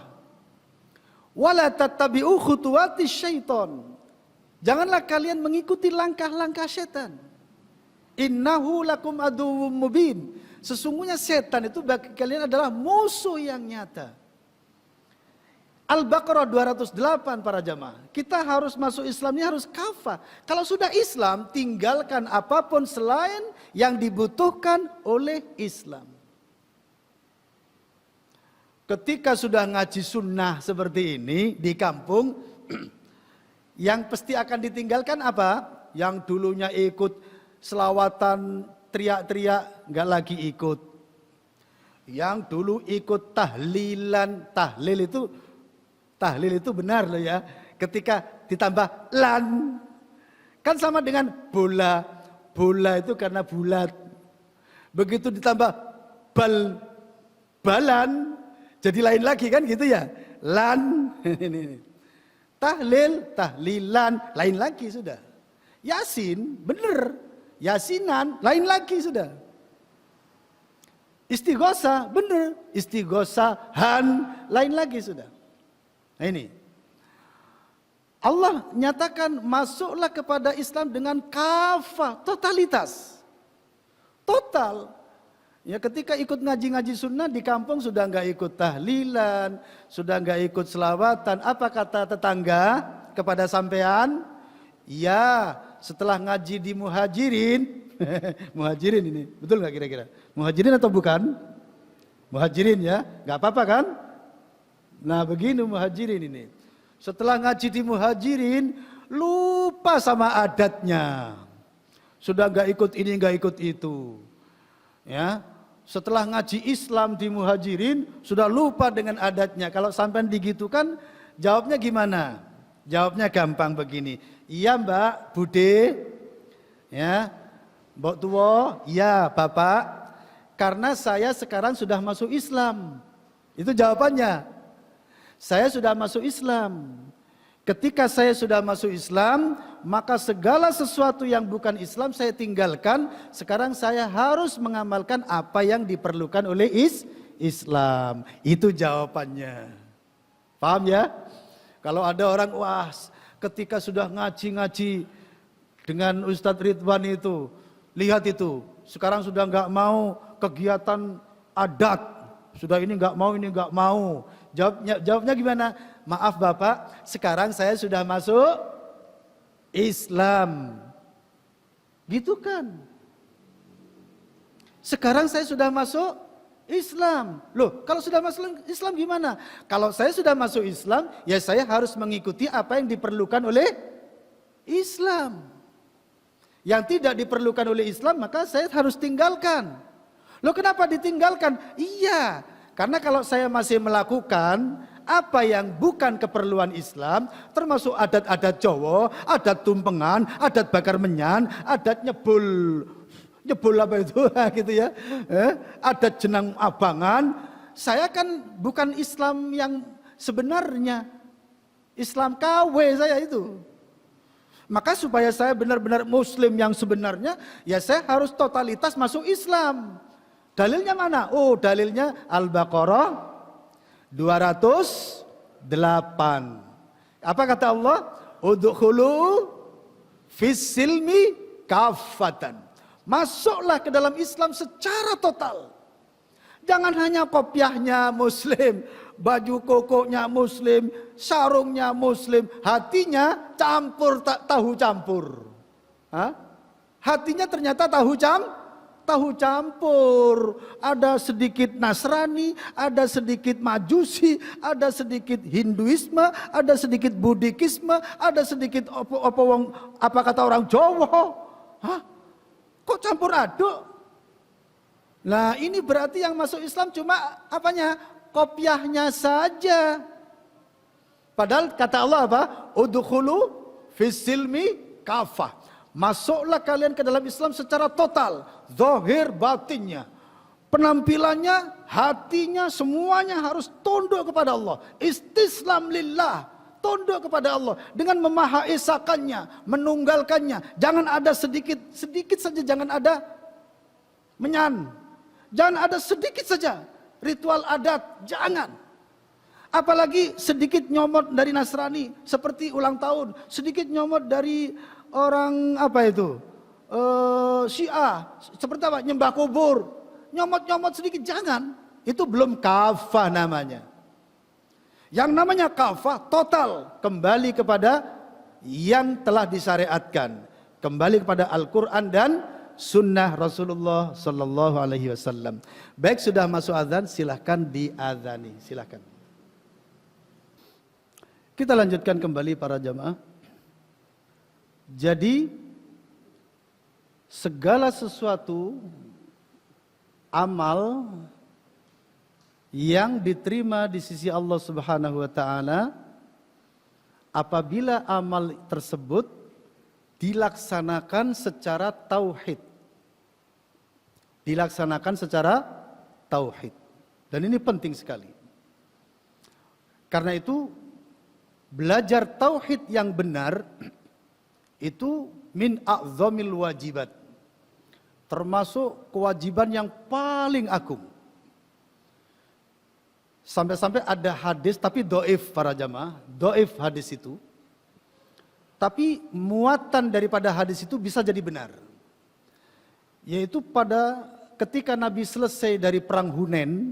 Wala tattabi'u khutuwatis syaiton. Janganlah kalian mengikuti langkah-langkah setan. Innahu lakum aduwwum mubin. Sesungguhnya setan itu bagi kalian adalah musuh yang nyata. Al-Baqarah 208 para jamaah. Kita harus masuk Islam ini harus kafah. Kalau sudah Islam, tinggalkan apapun selain yang dibutuhkan oleh Islam. Ketika sudah ngaji sunnah seperti ini di kampung, yang pasti akan ditinggalkan apa? Yang dulunya ikut selawatan, teriak-teriak, nggak lagi ikut. Yang dulu ikut tahlilan, tahlil itu benar loh ya. Ketika ditambah lan, kan sama dengan bola. Bola itu karena bulat. Begitu ditambah balan, jadi lain lagi kan gitu ya. Lan, tahlil, tahlilan, lain lagi sudah. Yasin, bener. Yasinan, lain lagi sudah. Istighosa, bener. Istighosahan, lain lagi sudah. Nah ini, Allah nyatakan masuklah kepada Islam dengan kafah, totalitas. Total. Ya ketika ikut ngaji-ngaji sunnah di kampung sudah enggak ikut tahlilan, sudah enggak ikut selawatan. Apa kata tetangga kepada sampean? Ya setelah ngaji di Muhajirin, Muhajirin ini, betul enggak kira-kira? Muhajirin atau bukan? Muhajirin ya, enggak apa-apa kan? Nah begini Muhajirin ini. Setelah ngaji di Muhajirin, lupa sama adatnya. Sudah gak ikut ini, gak ikut itu. Ya, setelah ngaji Islam di Muhajirin, sudah lupa dengan adatnya. Kalau sampai digitukan, jawabnya gimana? Jawabnya gampang begini. Iya Mbak, Bude. Ya, Mbok Tuwo, iya Bapak. Karena saya sekarang sudah masuk Islam. Itu jawabannya. Saya sudah masuk Islam. Ketika saya sudah masuk Islam, maka segala sesuatu yang bukan Islam saya tinggalkan. Sekarang saya harus mengamalkan apa yang diperlukan oleh Islam. Itu jawabannya. Paham ya? Kalau ada orang, wah ketika sudah ngaji-ngaji dengan Ustadz Ridwan itu, lihat itu, sekarang sudah nggak mau kegiatan adat. Sudah ini nggak mau, ini nggak mau. Jawabnya gimana? Maaf Bapak, sekarang saya sudah masuk Islam. Gitu kan? Sekarang saya sudah masuk Islam. Loh, kalau sudah masuk Islam gimana? Kalau saya sudah masuk Islam, ya saya harus mengikuti apa yang diperlukan oleh Islam. Yang tidak diperlukan oleh Islam, maka saya harus tinggalkan. Loh, kenapa ditinggalkan? Iya, karena kalau saya masih melakukan apa yang bukan keperluan Islam, termasuk adat-adat Jawa, adat tumpengan, adat bakar menyan, adat nyebul apa itu, gitu ya, adat jenang abangan. Saya kan bukan Islam yang sebenarnya, Islam KW saya itu. Maka supaya saya benar-benar Muslim yang sebenarnya, ya saya harus totalitas masuk Islam. Dalilnya mana? Oh, dalilnya Al-Baqarah 208. Apa kata Allah? Udkhulu fis-silmi kaffatan. Masuklah ke dalam Islam secara total. Jangan hanya kopiahnya Muslim, baju kokonya Muslim, sarungnya Muslim, hatinya campur tahu campur. Hah? Hatinya ternyata tahu campur, ada sedikit Nasrani, ada sedikit Majusi, ada sedikit Hinduisme, ada sedikit Buddhisme, ada sedikit apa kata orang Jawa. Hah? Kok campur aduk? Nah, ini berarti yang masuk Islam cuma apanya? Kopiahnya saja. Padahal kata Allah apa? Udkhulu fis-silmi kafah. Masuklah kalian ke dalam Islam secara total, zahir batinnya, penampilannya, hatinya, semuanya harus tunduk kepada Allah. Istislam lillah, tunduk kepada Allah dengan memahaesakannya, menunggalkannya. Jangan ada sedikit saja, jangan ada menyan, jangan ada sedikit saja ritual adat, jangan. Apalagi sedikit nyomot dari Nasrani, seperti ulang tahun, sedikit nyomot dari orang apa itu, Syiah, seperti apa, nyembah kubur, nyomot-nyomot sedikit, jangan. Itu belum kafah namanya. Yang namanya kafah total, kembali kepada yang telah disyariatkan, kembali kepada Al-Quran dan Sunnah Rasulullah Sallallahu Alaihi Wasallam. Baik, sudah masuk azan, silahkan diazani, silahkan. Kita lanjutkan kembali para jamaah. Jadi segala sesuatu amal yang diterima di sisi Allah Subhanahu wa taala apabila amal tersebut dilaksanakan secara tauhid. Dilaksanakan secara tauhid. Dan ini penting sekali. Karena itu belajar tauhid yang benar itu min a'zamil wajibat, termasuk kewajiban yang paling agung. Sampai-sampai ada hadis, tapi doif para jamaah, doif hadis itu. Tapi muatan daripada hadis itu bisa jadi benar. Yaitu pada ketika Nabi selesai dari perang Hunain,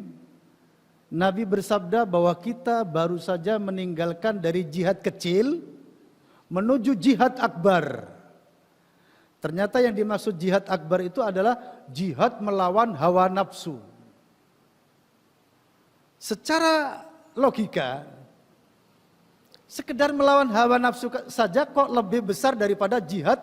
Nabi bersabda bahwa kita baru saja meninggalkan dari jihad kecil menuju jihad akbar. Ternyata yang dimaksud jihad akbar itu adalah jihad melawan hawa nafsu. Secara logika, sekedar melawan hawa nafsu saja kok lebih besar daripada jihad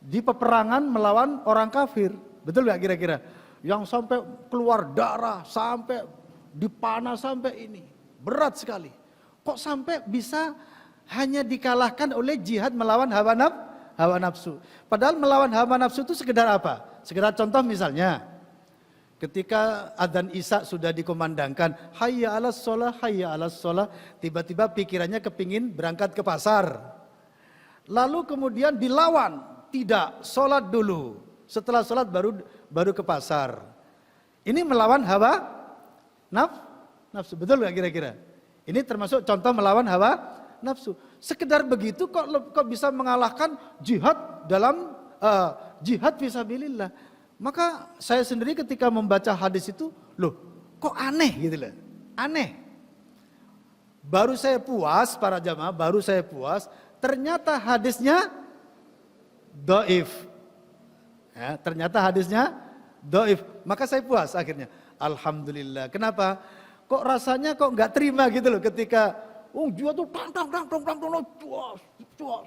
di peperangan melawan orang kafir. Betul nggak kira-kira? Yang sampai keluar darah, sampai dipanah, sampai ini. Berat sekali. Kok sampai bisa hanya dikalahkan oleh jihad melawan hawa nafsu. Padahal melawan hawa nafsu itu sekedar apa? Sekedar contoh misalnya, ketika adzan Isya sudah dikumandangkan, hayya 'alas shalah, hayya 'alas shalah, tiba-tiba pikirannya kepingin berangkat ke pasar. Lalu kemudian dilawan, tidak, sholat dulu. Setelah sholat baru ke pasar. Ini melawan hawa nafsu, betul nggak kira-kira? Ini termasuk contoh melawan hawa nafsu. Sekedar begitu kok bisa mengalahkan jihad dalam jihad fisabilillah. Maka saya sendiri ketika membaca hadis itu, loh kok aneh gitu loh. Aneh. Baru saya puas para jamaah, baru saya puas, ternyata hadisnya dhaif. Ya, ternyata hadisnya dhaif. Maka saya puas akhirnya. Alhamdulillah. Kenapa? Kok rasanya kok nggak terima gitu loh ketika jua tuh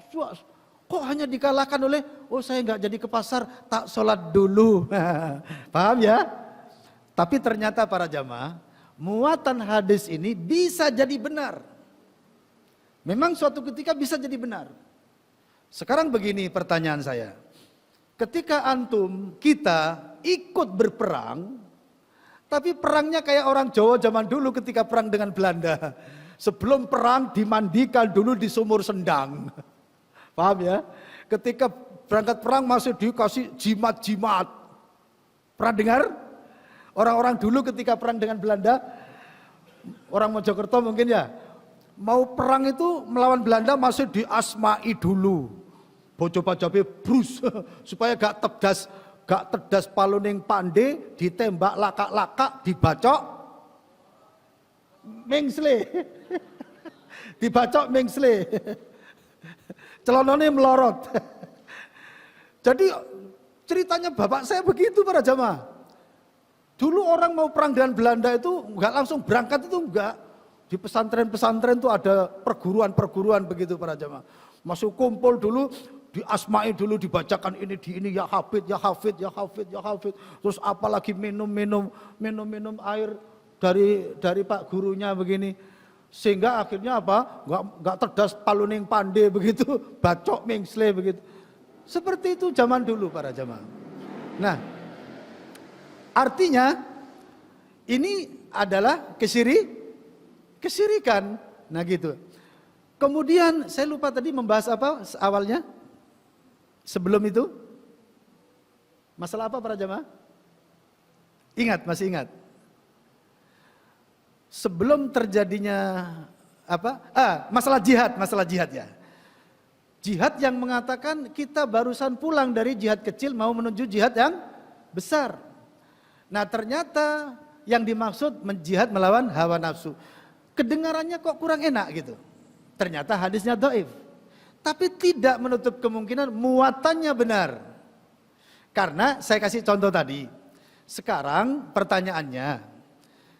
cuas. Kok hanya dikalahkan oleh saya nggak jadi ke pasar, tak sholat dulu. Paham ya? Tapi ternyata para jamaah, muatan hadis ini bisa jadi benar. Memang suatu ketika bisa jadi benar. Sekarang begini pertanyaan saya. Ketika kita ikut berperang, tapi perangnya kayak orang Jawa zaman dulu ketika perang dengan Belanda. Sebelum perang dimandikan dulu di sumur sendang. Paham ya? Ketika berangkat perang masih dikasih jimat-jimat. Pernah dengar? Orang-orang dulu ketika perang dengan Belanda, orang Mojokerto mungkin ya, mau perang itu melawan Belanda masih diasmai dulu. Bojo-bojobe brus supaya gak tedas paluning pande, ditembak lakak-lakak, dibacok mengsle. Dibacok mengsle. Celonone melorot. Jadi ceritanya bapak saya begitu para jamaah. Dulu orang mau perang dengan Belanda itu enggak langsung berangkat, itu enggak. Di pesantren-pesantren itu ada perguruan-perguruan begitu para jamaah. Masuk kumpul dulu, diasmai dulu, dibacakan ini ya hafid, ya hafid, ya hafid, ya hafid. Terus apalagi minum air dari Pak gurunya begini. Sehingga akhirnya apa? Enggak terdas paluning pande begitu, bacok mengsle begitu. Seperti itu zaman dulu para jamaah. Nah, artinya ini adalah kesirikan. Nah gitu. Kemudian saya lupa tadi membahas apa awalnya? Sebelum itu? Masalah apa para jamaah? Ingat, masih ingat? Sebelum terjadinya apa? Masalah jihad ya. Jihad yang mengatakan kita barusan pulang dari jihad kecil mau menuju jihad yang besar. Nah ternyata yang dimaksud menjihad melawan hawa nafsu. Kedengarannya kok kurang enak gitu. Ternyata hadisnya dhaif. Tapi tidak menutup kemungkinan muatannya benar. Karena saya kasih contoh tadi. Sekarang pertanyaannya,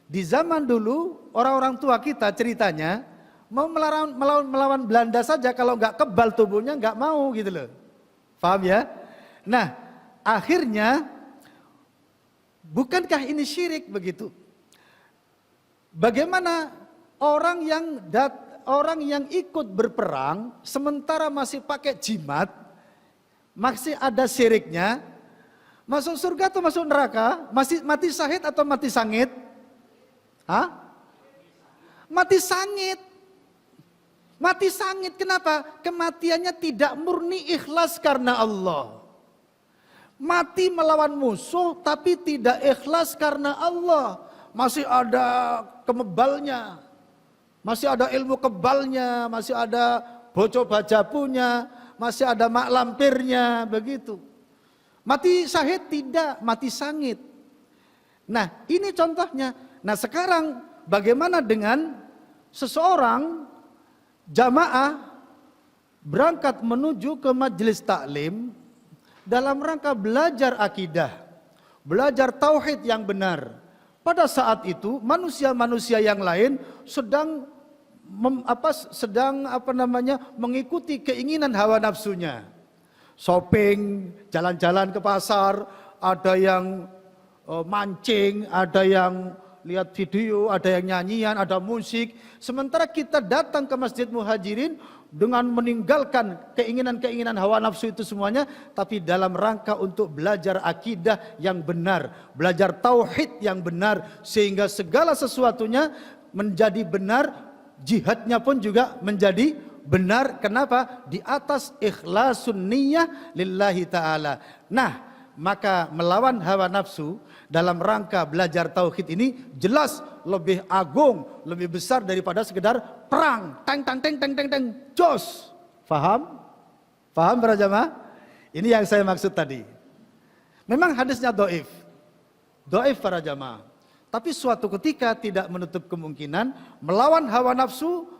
di zaman dulu orang-orang tua kita ceritanya mau melawan Belanda saja kalau nggak kebal tubuhnya nggak mau gitu loh. Paham ya? Nah akhirnya bukankah ini syirik begitu? Bagaimana orang yang ikut berperang sementara masih pakai jimat, masih ada syiriknya, masuk surga atau masuk neraka? Masih mati syahid atau mati sangit? Mati sangit. Mati sangit kenapa? Kematiannya tidak murni ikhlas karena Allah. Mati melawan musuh tapi tidak ikhlas karena Allah. Masih ada kemebalnya, masih ada ilmu kebalnya, masih ada boco bajabunya, masih ada mak lampirnya, begitu. Mati syahid tidak, mati sangit. Nah ini contohnya. Nah sekarang bagaimana dengan seseorang jamaah berangkat menuju ke majelis taklim dalam rangka belajar akidah, belajar tauhid yang benar, Pada saat itu manusia-manusia yang lain sedang mengikuti keinginan hawa nafsunya. Shopping, jalan-jalan ke pasar, ada yang mancing, ada yang lihat video, ada yang nyanyian, ada musik. Sementara kita datang ke Masjid Muhajirin dengan meninggalkan keinginan-keinginan hawa nafsu itu semuanya, tapi dalam rangka untuk belajar akidah yang benar, belajar tauhid yang benar, sehingga segala sesuatunya menjadi benar, jihadnya pun juga menjadi benar. Kenapa? Di atas ikhlasun niyyah lillahi ta'ala. Nah, maka melawan hawa nafsu dalam rangka belajar tauhid ini jelas lebih agung, lebih besar daripada sekedar perang. Teng teng teng teng teng teng. Jos. Faham? Faham para jamaah? Ini yang saya maksud tadi. Memang hadisnya dhaif. Dhaif para jamaah. Tapi suatu ketika tidak menutup kemungkinan melawan hawa nafsu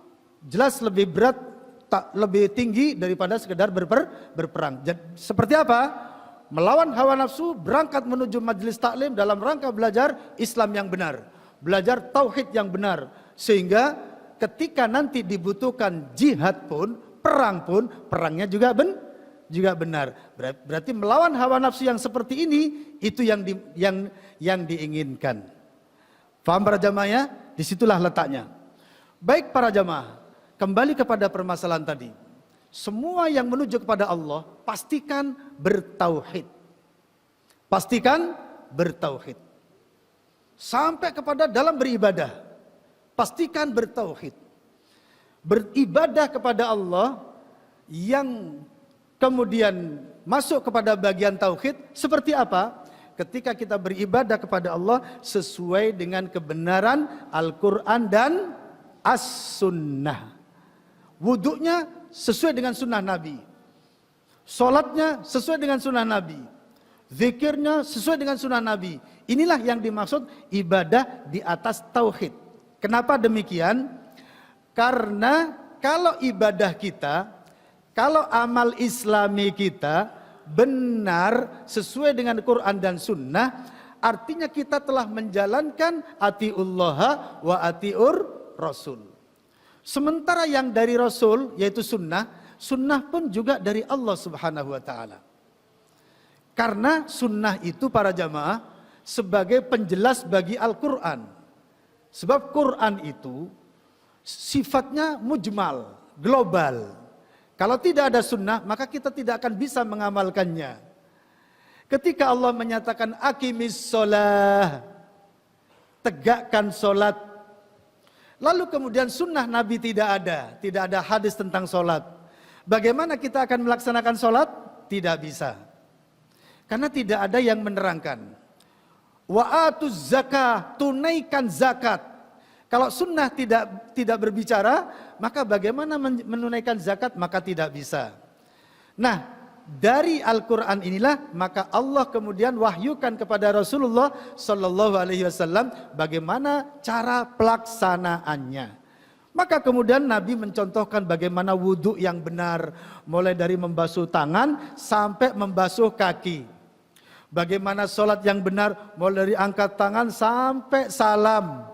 jelas lebih berat, lebih tinggi daripada sekedar berperang. Jadi, seperti apa? Melawan hawa nafsu, berangkat menuju majelis taklim dalam rangka belajar Islam yang benar, belajar tauhid yang benar, sehingga ketika nanti dibutuhkan jihad pun, perang pun, perangnya juga benar. Berarti melawan hawa nafsu yang seperti ini itu yang diinginkan. Faham para jamaah ya? Disitulah letaknya. Baik para jamaah, kembali kepada permasalahan tadi. Semua yang menuju kepada Allah, pastikan bertauhid. Pastikan bertauhid. Sampai kepada dalam beribadah, pastikan bertauhid. Beribadah kepada Allah yang kemudian masuk kepada bagian tauhid seperti apa? Ketika kita beribadah kepada Allah sesuai dengan kebenaran Al-Quran dan As-Sunnah. Wuduknya sesuai dengan sunnah Nabi. Sholatnya sesuai dengan sunnah Nabi. Zikirnya sesuai dengan sunnah Nabi. Inilah yang dimaksud ibadah di atas tauhid. Kenapa demikian? Karena kalau ibadah kita, kalau amal islami kita benar sesuai dengan Quran dan sunnah, artinya kita telah menjalankan atiullaha wa atiur rasul. Sementara yang dari Rasul yaitu sunnah, sunnah pun juga dari Allah Subhanahu wa ta'ala. Karena sunnah itu para jamaah sebagai penjelas bagi Al-Quran. Sebab Quran itu sifatnya mujmal, global. Kalau tidak ada sunnah maka kita tidak akan bisa mengamalkannya. Ketika Allah menyatakan aqimis sholah, tegakkan sholat. Lalu kemudian sunnah Nabi tidak ada hadis tentang sholat. Bagaimana kita akan melaksanakan sholat? Tidak bisa. Karena tidak ada yang menerangkan. Wa atuz zakah, tunaikan zakat. Kalau sunnah tidak berbicara, maka bagaimana menunaikan zakat? Maka tidak bisa. Nah, dari Al-Quran inilah maka Allah kemudian wahyukan kepada Rasulullah Sallallahu Alaihi Wasallam bagaimana cara pelaksanaannya. Maka kemudian Nabi mencontohkan bagaimana wudhu yang benar, mulai dari membasuh tangan sampai membasuh kaki. Bagaimana sholat yang benar, mulai dari angkat tangan sampai salam.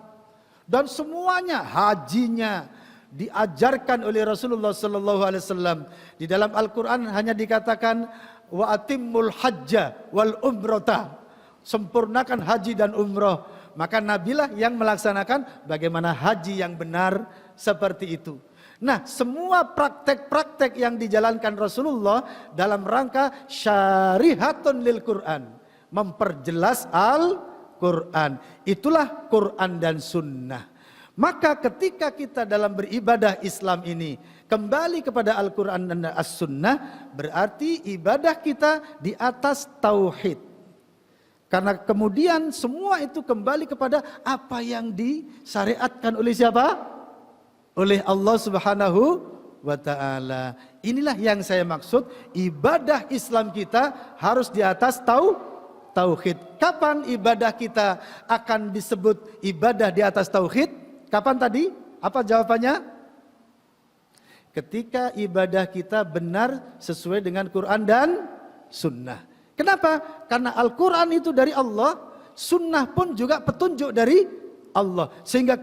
Dan semuanya, hajinya, diajarkan oleh Rasulullah Sallallahu Alaihi Wasallam. Di dalam Al-Quran hanya dikatakan wa atimmul hajja wal umrata, sempurnakan haji dan umroh. Maka Nabilah yang melaksanakan bagaimana haji yang benar seperti itu. Nah, semua praktek-praktek yang dijalankan Rasulullah dalam rangka syarihatun lil Quran, memperjelas Al-Quran. Itulah Quran dan Sunnah. Maka ketika kita dalam beribadah Islam ini kembali kepada Al-Quran dan As-Sunnah, berarti ibadah kita di atas tauhid. Karena kemudian semua itu kembali kepada apa yang disyariatkan oleh siapa? Oleh Allah Subhanahu wa ta'ala. Inilah yang saya maksud, ibadah Islam kita harus di atas tauhid. Kapan ibadah kita akan disebut ibadah di atas tauhid? Kapan tadi? Apa jawabannya? Ketika ibadah kita benar sesuai dengan Quran dan Sunnah. Kenapa? Karena Al-Quran itu dari Allah, sunnah pun juga petunjuk dari Allah. Sehingga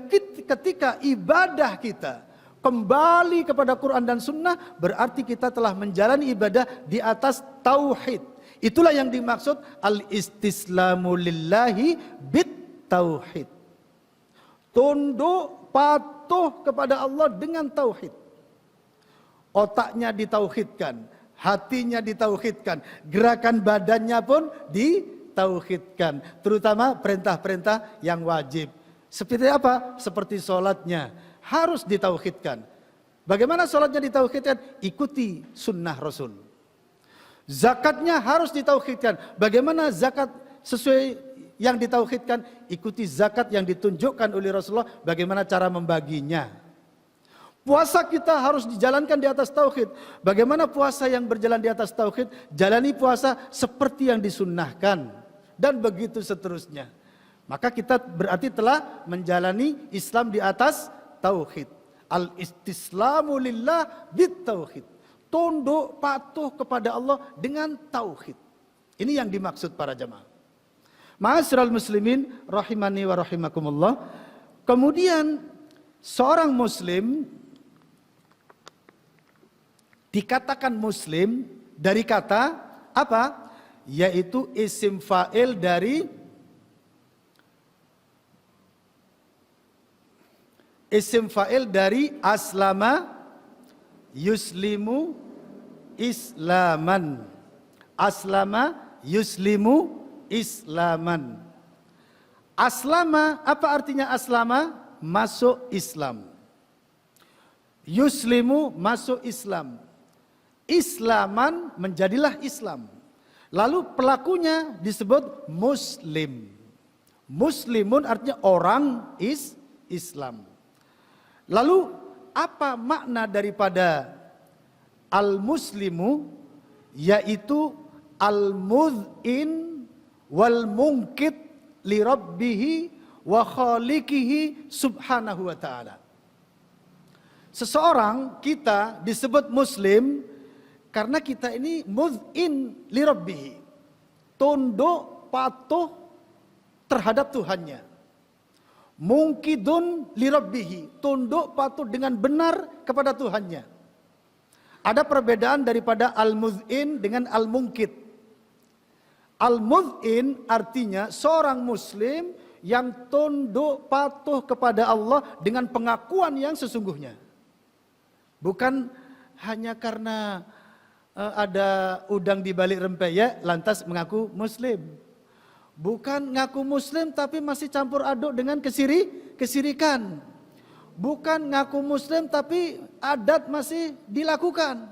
ketika ibadah kita kembali kepada Quran dan sunnah, berarti kita telah menjalani ibadah di atas tauhid. Itulah yang dimaksud al-istislamu lillahi bit tauhid. Tunduk patuh kepada Allah dengan tauhid. Otaknya ditauhidkan, hatinya ditauhidkan, gerakan badannya pun ditauhidkan. Terutama perintah-perintah yang wajib. Seperti apa? Seperti sholatnya harus ditauhidkan. Bagaimana sholatnya ditauhidkan? Ikuti sunnah Rasul. Zakatnya harus ditauhidkan. Bagaimana zakat sesuai yang ditauhidkan? Ikuti zakat yang ditunjukkan oleh Rasulullah. Bagaimana cara membaginya? Puasa kita harus dijalankan di atas tauhid. Bagaimana puasa yang berjalan di atas tauhid? Jalani puasa seperti yang disunnahkan. Dan begitu seterusnya. Maka kita berarti telah menjalani Islam di atas tauhid. Al-istislamu lillah bit tauhid. Tunduk patuh kepada Allah dengan tauhid. Ini yang dimaksud para jamaah. Ma'asyiral muslimin rahimani wa rahimakumullah. Kemudian seorang muslim dikatakan muslim dari kata apa? Yaitu isim fa'il dari aslama yuslimu islaman. Aslama yuslimu islaman. Aslama, apa artinya aslama? Masuk Islam. Yuslimu, masuk Islam. Islaman, menjadilah Islam. Lalu pelakunya disebut muslim. Muslimun artinya orang Islam. Lalu apa makna daripada al-muslimu? Yaitu al-mud'in wal munkit li rabbihi wa khaliqihi subhanahu wa ta'ala. Seseorang kita disebut muslim karena kita ini mud'in li rabbihi, tunduk patuh terhadap Tuhannya. Mungkidun li rabbihi, tunduk patuh dengan benar kepada Tuhannya. Ada perbedaan daripada al-mud'in dengan al-mungkid. Al-mud'in artinya seorang muslim yang tunduk patuh kepada Allah dengan pengakuan yang sesungguhnya. Bukan hanya karena ada udang di balik rempeyek lantas mengaku muslim. Bukan ngaku muslim tapi masih campur aduk dengan kesirikan. Bukan ngaku muslim tapi adat masih dilakukan.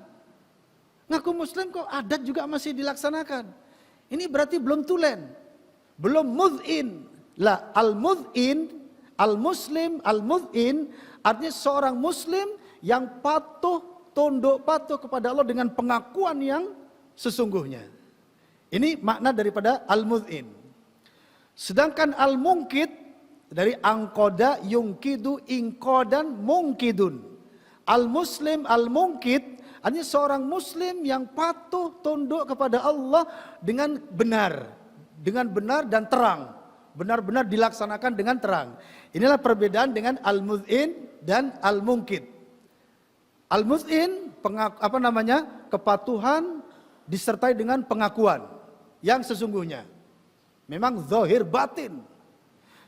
Ngaku muslim kok adat juga masih dilaksanakan. Ini berarti belum tulen. Belum mud'in. Lah, al-mud'in, al-muslim, al-mud'in artinya seorang muslim yang patuh, tunduk patuh kepada Allah dengan pengakuan yang sesungguhnya. Ini makna daripada al-mud'in. Sedangkan al-mungkid dari angkoda yungkidu ingkodan mungkidun. Al-muslim al-mungkid artinya seorang muslim yang patuh tunduk kepada Allah dengan benar dan terang. Benar-benar dilaksanakan dengan terang. Inilah perbedaan dengan al-mud'in dan al-mungkid. Al-mud'in kepatuhan disertai dengan pengakuan yang sesungguhnya. Memang zahir batin.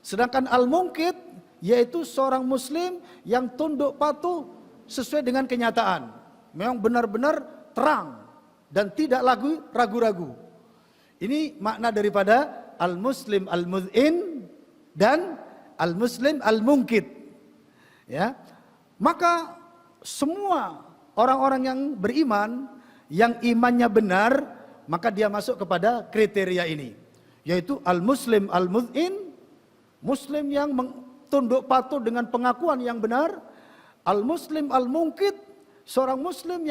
Sedangkan al-mungkid yaitu seorang muslim yang tunduk patuh sesuai dengan kenyataan. Memang benar-benar terang dan tidak lagi ragu-ragu. Ini makna daripada al-muslim al-mud'in dan al-muslim al-mungkid. Ya. Maka semua orang-orang yang beriman yang imannya benar, maka dia masuk kepada kriteria ini. Yaitu al-muslim al-mud'in, muslim yang tunduk patuh dengan pengakuan yang benar. Al-muslim al-mungkid, seorang muslim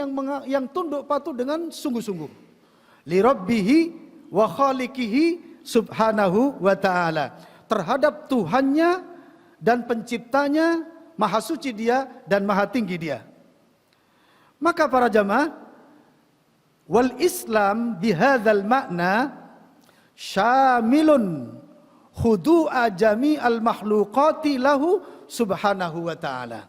yang tunduk patuh dengan sungguh-sungguh. Li rabbihi wa khaliqihi subhanahu wa ta'ala, terhadap Tuhannya dan penciptanya, maha suci dia dan maha tinggi dia. Maka para jamaah, wal Islam bihadzal makna syamilun khudu'a jami'al makhluqati lahu subhanahu wa ta'ala.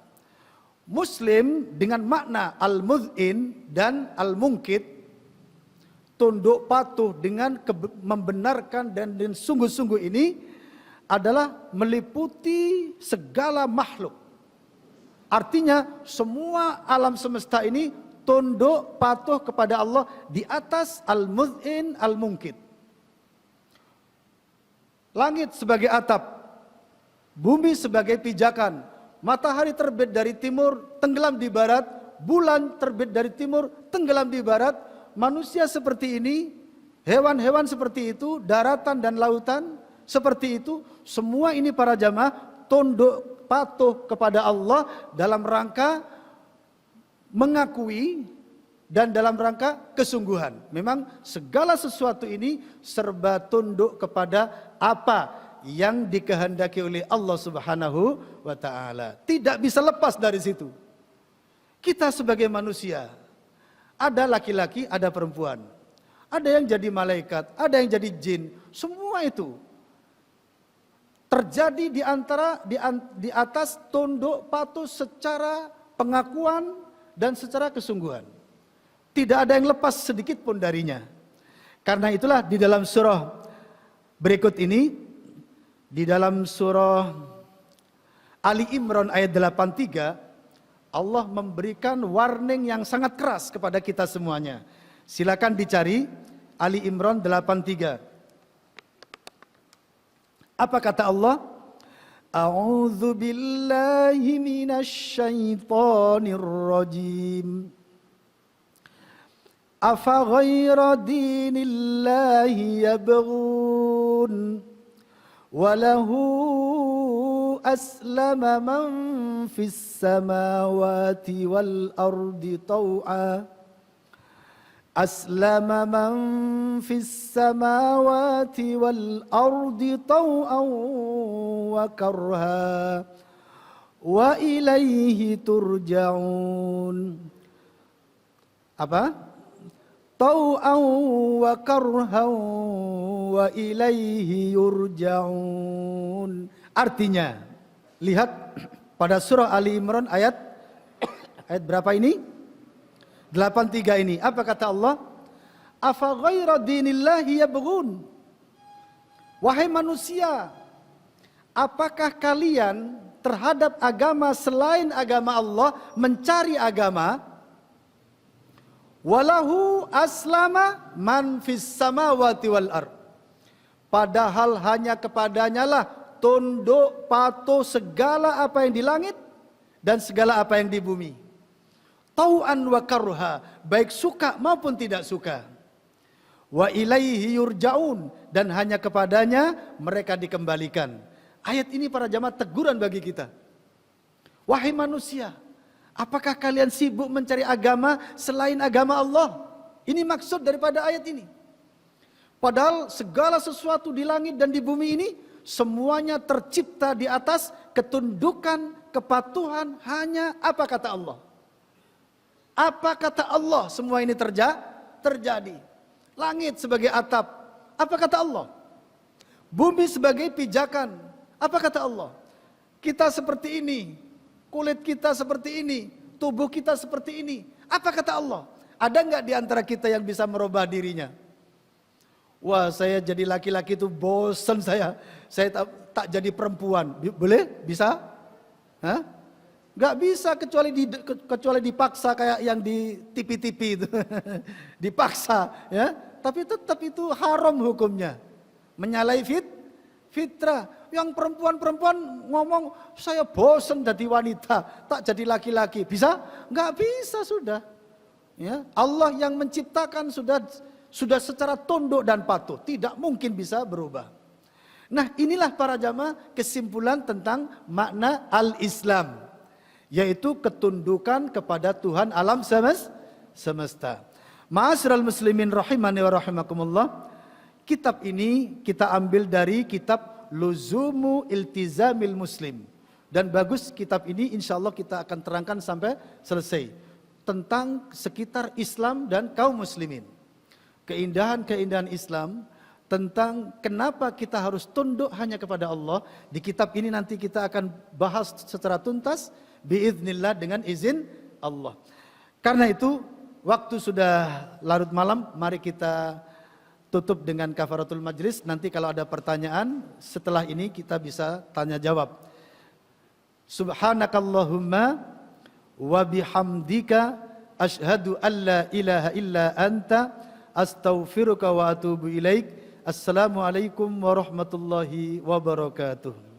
Muslim dengan makna al-mudhin dan al-munkit, tunduk patuh dengan membenarkan dan sungguh-sungguh ini adalah meliputi segala makhluk. Artinya semua alam semesta ini tunduk patuh kepada Allah di atas al-mudhin al-munkit. Langit sebagai atap, bumi sebagai pijakan, matahari terbit dari timur, tenggelam di barat, bulan terbit dari timur, tenggelam di barat, manusia seperti ini, hewan-hewan seperti itu, daratan dan lautan seperti itu, semua ini para jamaah tunduk patuh kepada Allah dalam rangka mengakui dan dalam rangka kesungguhan. Memang segala sesuatu ini serba tunduk kepada apa yang dikehendaki oleh Allah Subhanahu wa ta'ala. Tidak bisa lepas dari situ. Kita sebagai manusia, ada laki-laki, ada perempuan. Ada yang jadi malaikat, ada yang jadi jin. Semua itu terjadi di atas tunduk patuh secara pengakuan dan secara kesungguhan. Tidak ada yang lepas sedikit pun darinya. Karena itulah di dalam surah berikut ini, di dalam surah Ali Imran ayat 83, Allah memberikan warning yang sangat keras kepada kita semuanya. Silakan dicari Ali Imran 83. Apa kata Allah? A'udzu billahi minasy syaithanir rajim. Afa ghaira dinillahi yabghun wa lahu aslama man fis samawati wal ardi taw'a. Aslama man fis samawati wal ardi taw'an wa karha wa ilaihi turja'un. Apa? Taw'an wa karha wa ilaihi yurja'un. Artinya, lihat pada surah Ali Imran ayat berapa ini? 83 ini. Apa kata Allah? Afa ghaira dinillahi yabghun. Wahai manusia, apakah kalian terhadap agama selain agama Allah mencari agama? Walahu aslama man fis samawati wal ard. Padahal hanya kepadanya lah tunduk patuh segala apa yang di langit dan segala apa yang di bumi. Tau'an wa karha, baik suka maupun tidak suka. Wa ilaihi yurja'un, dan hanya kepadanya mereka dikembalikan. Ayat ini para jamaah teguran bagi kita. Wahai manusia, apakah kalian sibuk mencari agama selain agama Allah? Ini maksud daripada ayat ini. Padahal segala sesuatu di langit dan di bumi ini semuanya tercipta di atas ketundukan, kepatuhan hanya apa kata Allah. Apa kata Allah semua ini terjadi. Langit sebagai atap, apa kata Allah? Bumi sebagai pijakan, apa kata Allah? Kita seperti ini, kulit kita seperti ini, tubuh kita seperti ini, apa kata Allah? Ada nggak di antara kita yang bisa merubah dirinya? Wah, saya jadi laki-laki itu bosan saya tak jadi perempuan. Boleh? Bisa? Hah? Gak bisa kecuali dipaksa kayak yang di TV-TV itu. Dipaksa ya. Tapi tetap itu haram hukumnya. Menyalahi fitrah. Yang perempuan-perempuan ngomong saya bosan jadi wanita, tak jadi laki-laki. Bisa? Gak bisa sudah. Ya, Allah yang menciptakan sudah secara tunduk dan patuh. Tidak mungkin bisa berubah. Nah, inilah para jamaah kesimpulan tentang makna al-Islam. Yaitu ketundukan kepada Tuhan alam semesta. Ma'asyiral muslimin rahimani wa rahimakumullah. Kitab ini kita ambil dari kitab Luzumu Iltizamil Muslim. Dan bagus kitab ini insyaallah kita akan terangkan sampai selesai. Tentang sekitar Islam dan kaum muslimin. Keindahan-keindahan Islam tentang kenapa kita harus tunduk hanya kepada Allah. Di kitab ini nanti kita akan bahas secara tuntas biiznillah dengan izin Allah. Karena itu waktu sudah larut malam, mari kita tutup dengan kafaratul majlis. Nanti kalau ada pertanyaan setelah ini kita bisa tanya jawab. Subhanakallahumma wa bihamdika asyhadu an la ilaha illa anta astaghfiruka wa atubu ilaik. Assalamualaikum warahmatullahi wabarakatuh.